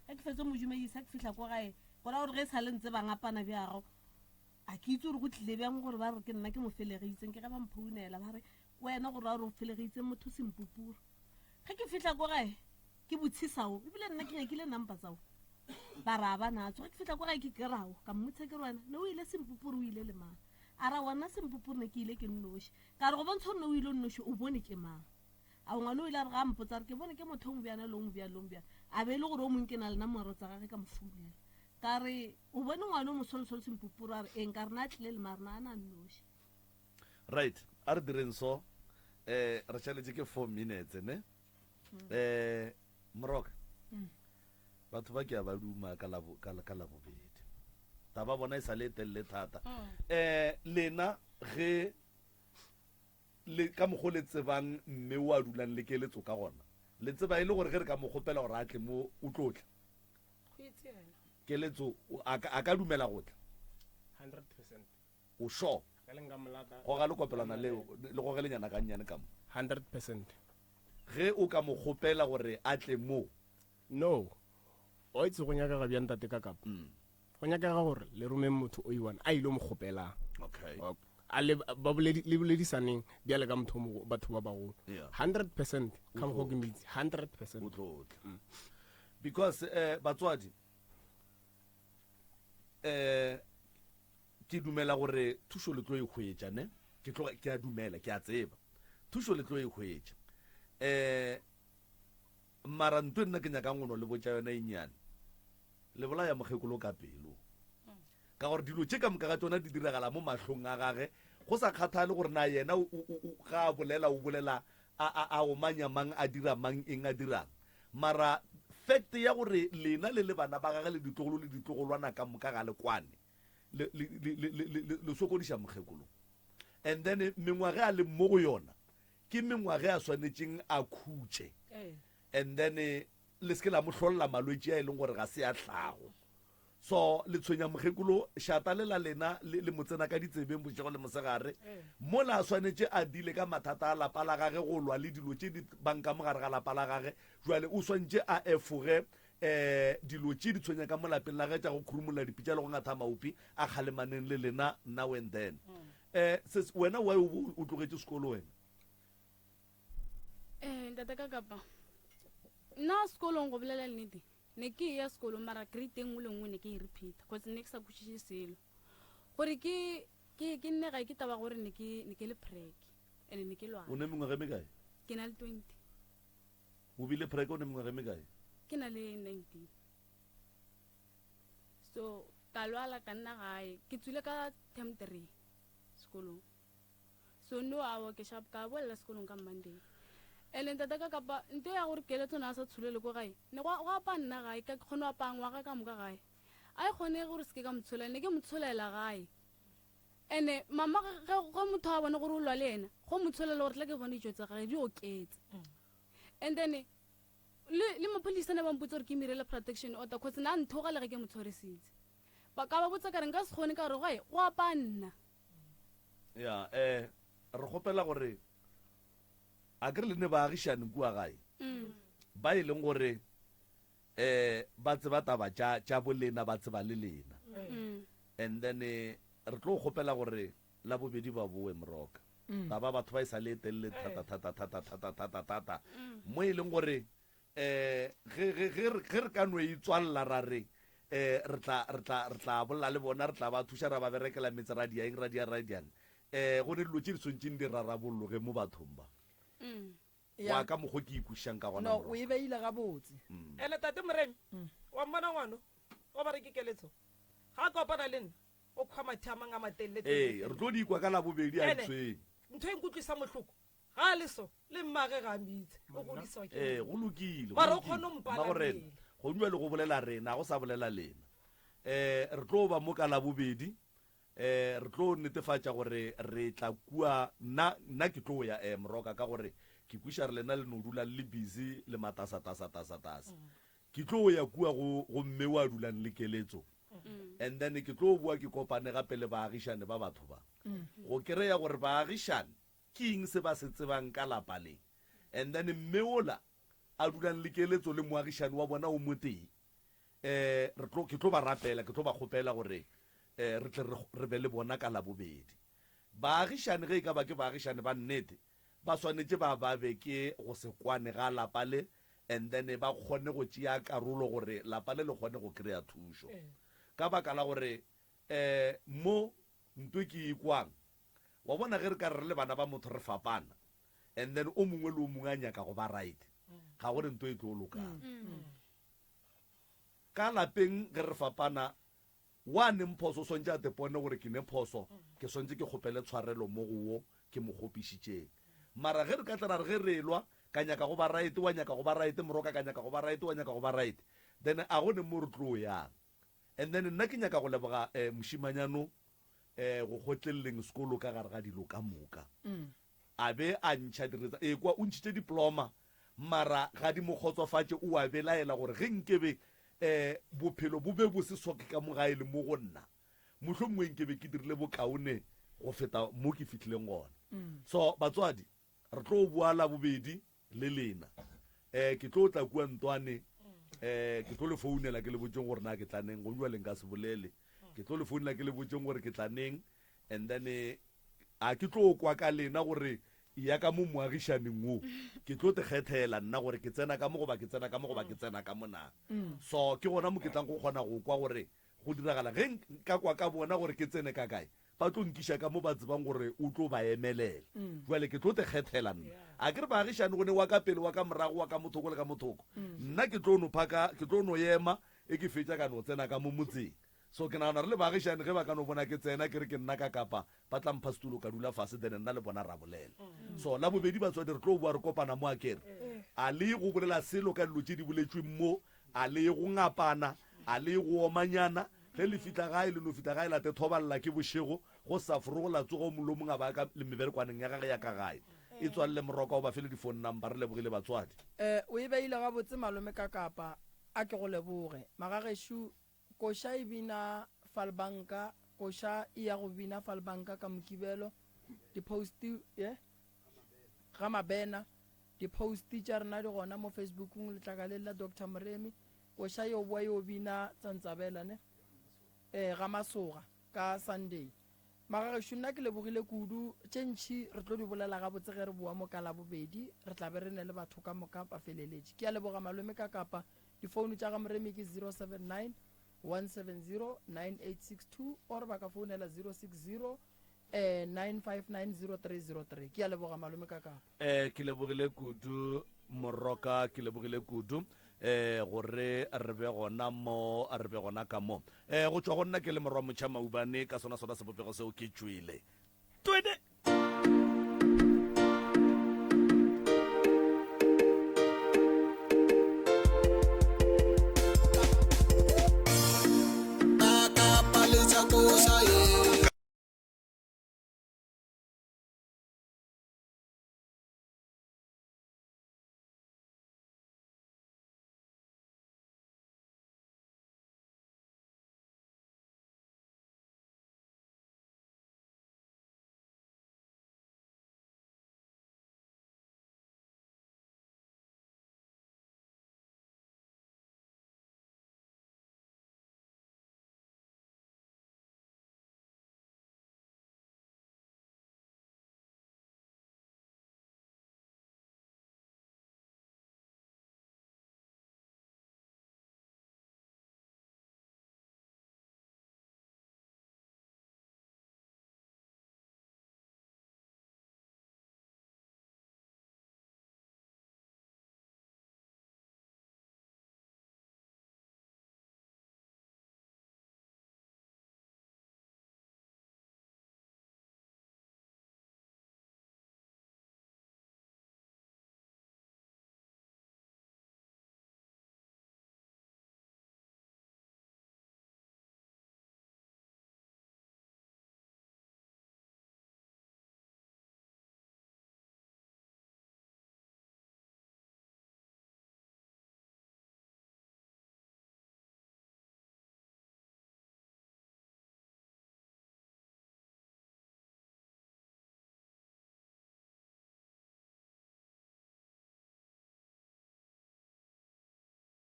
ga ke fetse mojumedisa ke fitlha ko gae gora gore ge e sa le ntse ba ngapana bjago a ke itse gore go tlile bjang gore ba re ke nna ke mo felegeitseng ke ge ba mphaunela ba re wena gore a re o felegeitse motho sempupuru ga ke fitlha ko gae ke botšhisao ebile nna ke nyakile nampa tsao ba ra ba natso ga ke fitlha ko gae ke kerao ka mmotsa ke re wena ne o ile sempupuru o ile le mang a ra wana sempupuru ne ke ile ke nnoši ka re go bontsha gore ne o ile o nnoši o bone ke mang a ngwana o ile a re ga mpotsa re ke bone ke motho o mobjana le o mobjana a be e le gore o mongwe ke na le namoro tsa gage ka mofounela ka re o bone ngwana o mosolosolo sempupuru a re eng ka rena a tlile le marena a na nnoši right a re direng so re tšhaletse ke 4 minutes ne moroka batho ba ke a ba duma ka labobedi taba bona e sa le telele thata lena ge le ka mogo le tsebang mme o a dulang le keletso ka gona le tseba e le gore ge re ka mo gopela gore a tle mo o tlotla keletso a ka dumela go tla 100%. o sure go ga le kopelana le go ge le nyana ka nnyane ka mo 100%. ge o ka mo gopela gore a tle mo no o itse go nyaka ga bjang tate ka kapa go nyaka ga gore le romeng motho o iwana a ile mo gopelang okay le boledisaneng bjale ka motho batho ba bagolo 100% ka mo go ke mitse 100%. Because batswadi ke dumela gore thuso le tlo e hwetša ne ke a dumela ke a tseba thuso le tlo e hwetša mara ntwe nna ke nyaka ngono le botša yona enyane le bolaya mogekolo ka pelo ka gore dilo tše ka moka ga tsona di diragala mo mahlong a gage go sa kgathale gore na yena ga a bolela o bolela a o manyamang a dira mang eng a dirang mara fact ya gore lena le bana ba gage le ditlogolwana ka moka ga le kwane le sokodiša mogekolo and then mengwage a le mo go yona ke mengwage a swanetšeng a khutše and then le seke la mo hlolola malwetši a e leng gore ga se a tlhago so le tshwenya mogekolo šata lela lena le motsena ka ditsebeng bošego le mosegare mo la swanetše a dile ka mathata a lapa la gage go lwa le dilo tše di banka mogare ga lapa la gage jwale o swantše a efoge dilo tše di tshwenya ka mo lapeng la ge tša go khurumolola dipitša le go ngatha maupi a kgalemaneng le lena now and then wena wa o tlogetše sekolo wena ntata ka kapa nna sekolong go bolela nnete ne ke ya sekolo mara grade e nngwe le nngwe ne ke e repeata cause ne ke sa kwešiše selo gore ke nne ga ke taba gore ne ke le prek and ne ke lwana o ne mengwage mekae ke na le 20 o bile prek o ne mengwage mekae ke na le 19 so ka lwala ka nna gae ke tswile ka term 3 sekolong so no awo ke shap ka bolela sekolong ka Monday ene ntata ka kapa nte ya gore keletso na sa tshulele go gae ne go apa nna gae ka kgone wa pangwa ka moka gae a kgone gore se ke ka mtsholela ne ke mtsholela gae ene mama go motho a bone gore o lwa le ena go mtsholela gore tla ke bone dijo tsa gae di oketse and then le mapolisa ne ba mpotsa gore ke mirele protection order cause na nthoga le ge ke motshwarisitse ba ka ba botsa ka re nka se kgone ka gore gae go apa nna ya re gopela gore a kere le ne baagišane kua gae ba e leng gore ba tseba taba tša bolena ba tseba le lena and then re tlo gopela gore la bobedi ba boe moroka taba batho ba e sa le telele thata mo e leng gore ge re ka no e tswalela ra re re tla bolla le bona re tla ba thuša ra ba berekela metse radiang radiane go ne dilo tše di tshwantseng di rarabolloge mo bathong ba wa ka mogo ke ikušang ka gona o e beile gabotse ene tate moremi wa mmona ngwano o ba re ke keletso ga a kopana le nna o kgwa mathamang a matelele re tlo di ikwa ka labobedi a tsweng ntho e nkutlwisa motlhoko ga a le so le mmage ga mitse o godiswa go lokile ba re o kgone mpalaela go dua le go bolela rena go sa bolela lena re tlo ba mo ka labobedi re tlo netefatša gore re tla kua nna ke tlo ya moroka ka gore ke kwiša re lena le no dula le busy le matasatasa ke tlo ya kua go mme wa dulang le keletso and then ke tlo bua ke kopane gape le baagišane ba batho ba go kry-a gore baagišane ke eng se ba se tsebang ka lapa le and then mme ola a dulang le keletso le moagišane wa bona o mo teng ke tlo ba rapela ke tlo ba kgopela gore re tle re be le bona ka labobedi baagišane ge e ka ba ke baagišane ba nnete ba swanetše ba be ke go se kwane ga lapa le and then ba kgone go tšea karolo gore lapa le kgone go kry-a thušo ka baka la gore mo ntwe ke ikwang wa bona ge re ka re le bana ba motho re fapana and then o mongwe le o mongwe a nyaka go ba right ga gore ntwe e tlo lokang ka lapeng ge re fapana wa ne mphoso swantse a tepone gore ke ne phoso ke swantse ke kgopele tshwarelo mo go wo ke mo gopišitšeng mara ge re ka tla re ge re lwa ka nyaka go ba right wa nyaka go ba right moroka ka nyaka go ba right wa nyaka go ba right then a go ne mo re tlo yang and then nna ke nyaka go leboga moshimanyano go gotleleleng sekolo ka gare ga dilo ka moka a be a ntšha diretsa kwa o ntšhitše diploma mara ga di mo kgotsofatše o a belaela gore ge nkebe bophelo bo be bo se soke ka mogae le mo go nna motlho mongwe nkebe ke dirile bokaone go feta mo ke fitlhileng gona so batswadi re tlo bua la bobedi le lena ke tlo tla kua ntwane ke tlo le founela ke le botseng gore na ke tlaneng go bua leng ka se bolele ke tlo le founela ke le botseng gore ke tlaneng and then a ke tlo kwa ka lena gore ya ka mo moagišaneng wo ke tlo te kgethela nna gore ke tsena ka mo goba ke tsena ka mo goba ke tsena ka mona so ke gona mo ke tlang go kgona go kwa gore go diragala ge ka kwa ka bona gore ke tsene ka kae ba tlo nkiša ka mo ba tsebang gore o tlo ba emelela jale ke tlo te kgethela nna a ke re baagišane gone wa ka pele wa ka morago wa ka mothoko le ka mothoko nna ke tlo no ema e ke fetša ka no tsena ka mo motseng so ke nagana re le baagišane ge ba ka no bona ke tsena ke re ke nna ka kapa ba tla mpha setulo ka dula fase then nna le bona ra bolela so la bobedi batswadi re tlo boa re kopana mo a kere a le go bolela selo ka dilo tše di boletsweng mo a le go ngapana a le go omanyana ge le fitla gae le no fitla gae late thobalela ke bošego go sa forogo la tsogo molo mongwe ba ka le meberekwaneng ya gage ya ka gae e tswalele moroka o ba fele di-phone number re lebogile batswadi o e beile ga botse malome ka kapa a ke go leboge magagešo koša e bina falbanka koša e ya go bina falbanka ka mokibelo di-posti ga mabena di-posti tša rena di gona mo facebookong letlakaleng la dr moremi koša yo boa yo bina tsantsabelane ga masoga ka sunday magagešo nna ke lebogile kudu tše ntšhi re tlo di bolela ga botse ge re boa mo ka la bobedi re tla be re ne le batho ka moka ba feleletše ke a leboga malome ka kapa difounu tša ga moremi ke 079 170 9862 or ba ka founela 060 9590303 ke a leboga malome ka kapa ke lebogile kudu moroka ke lebogile kudu gore re be gona mo re be gona ka mo go tswa go nna ke le morwa motšha maubane ka sona sebopego seo ke tšwele twede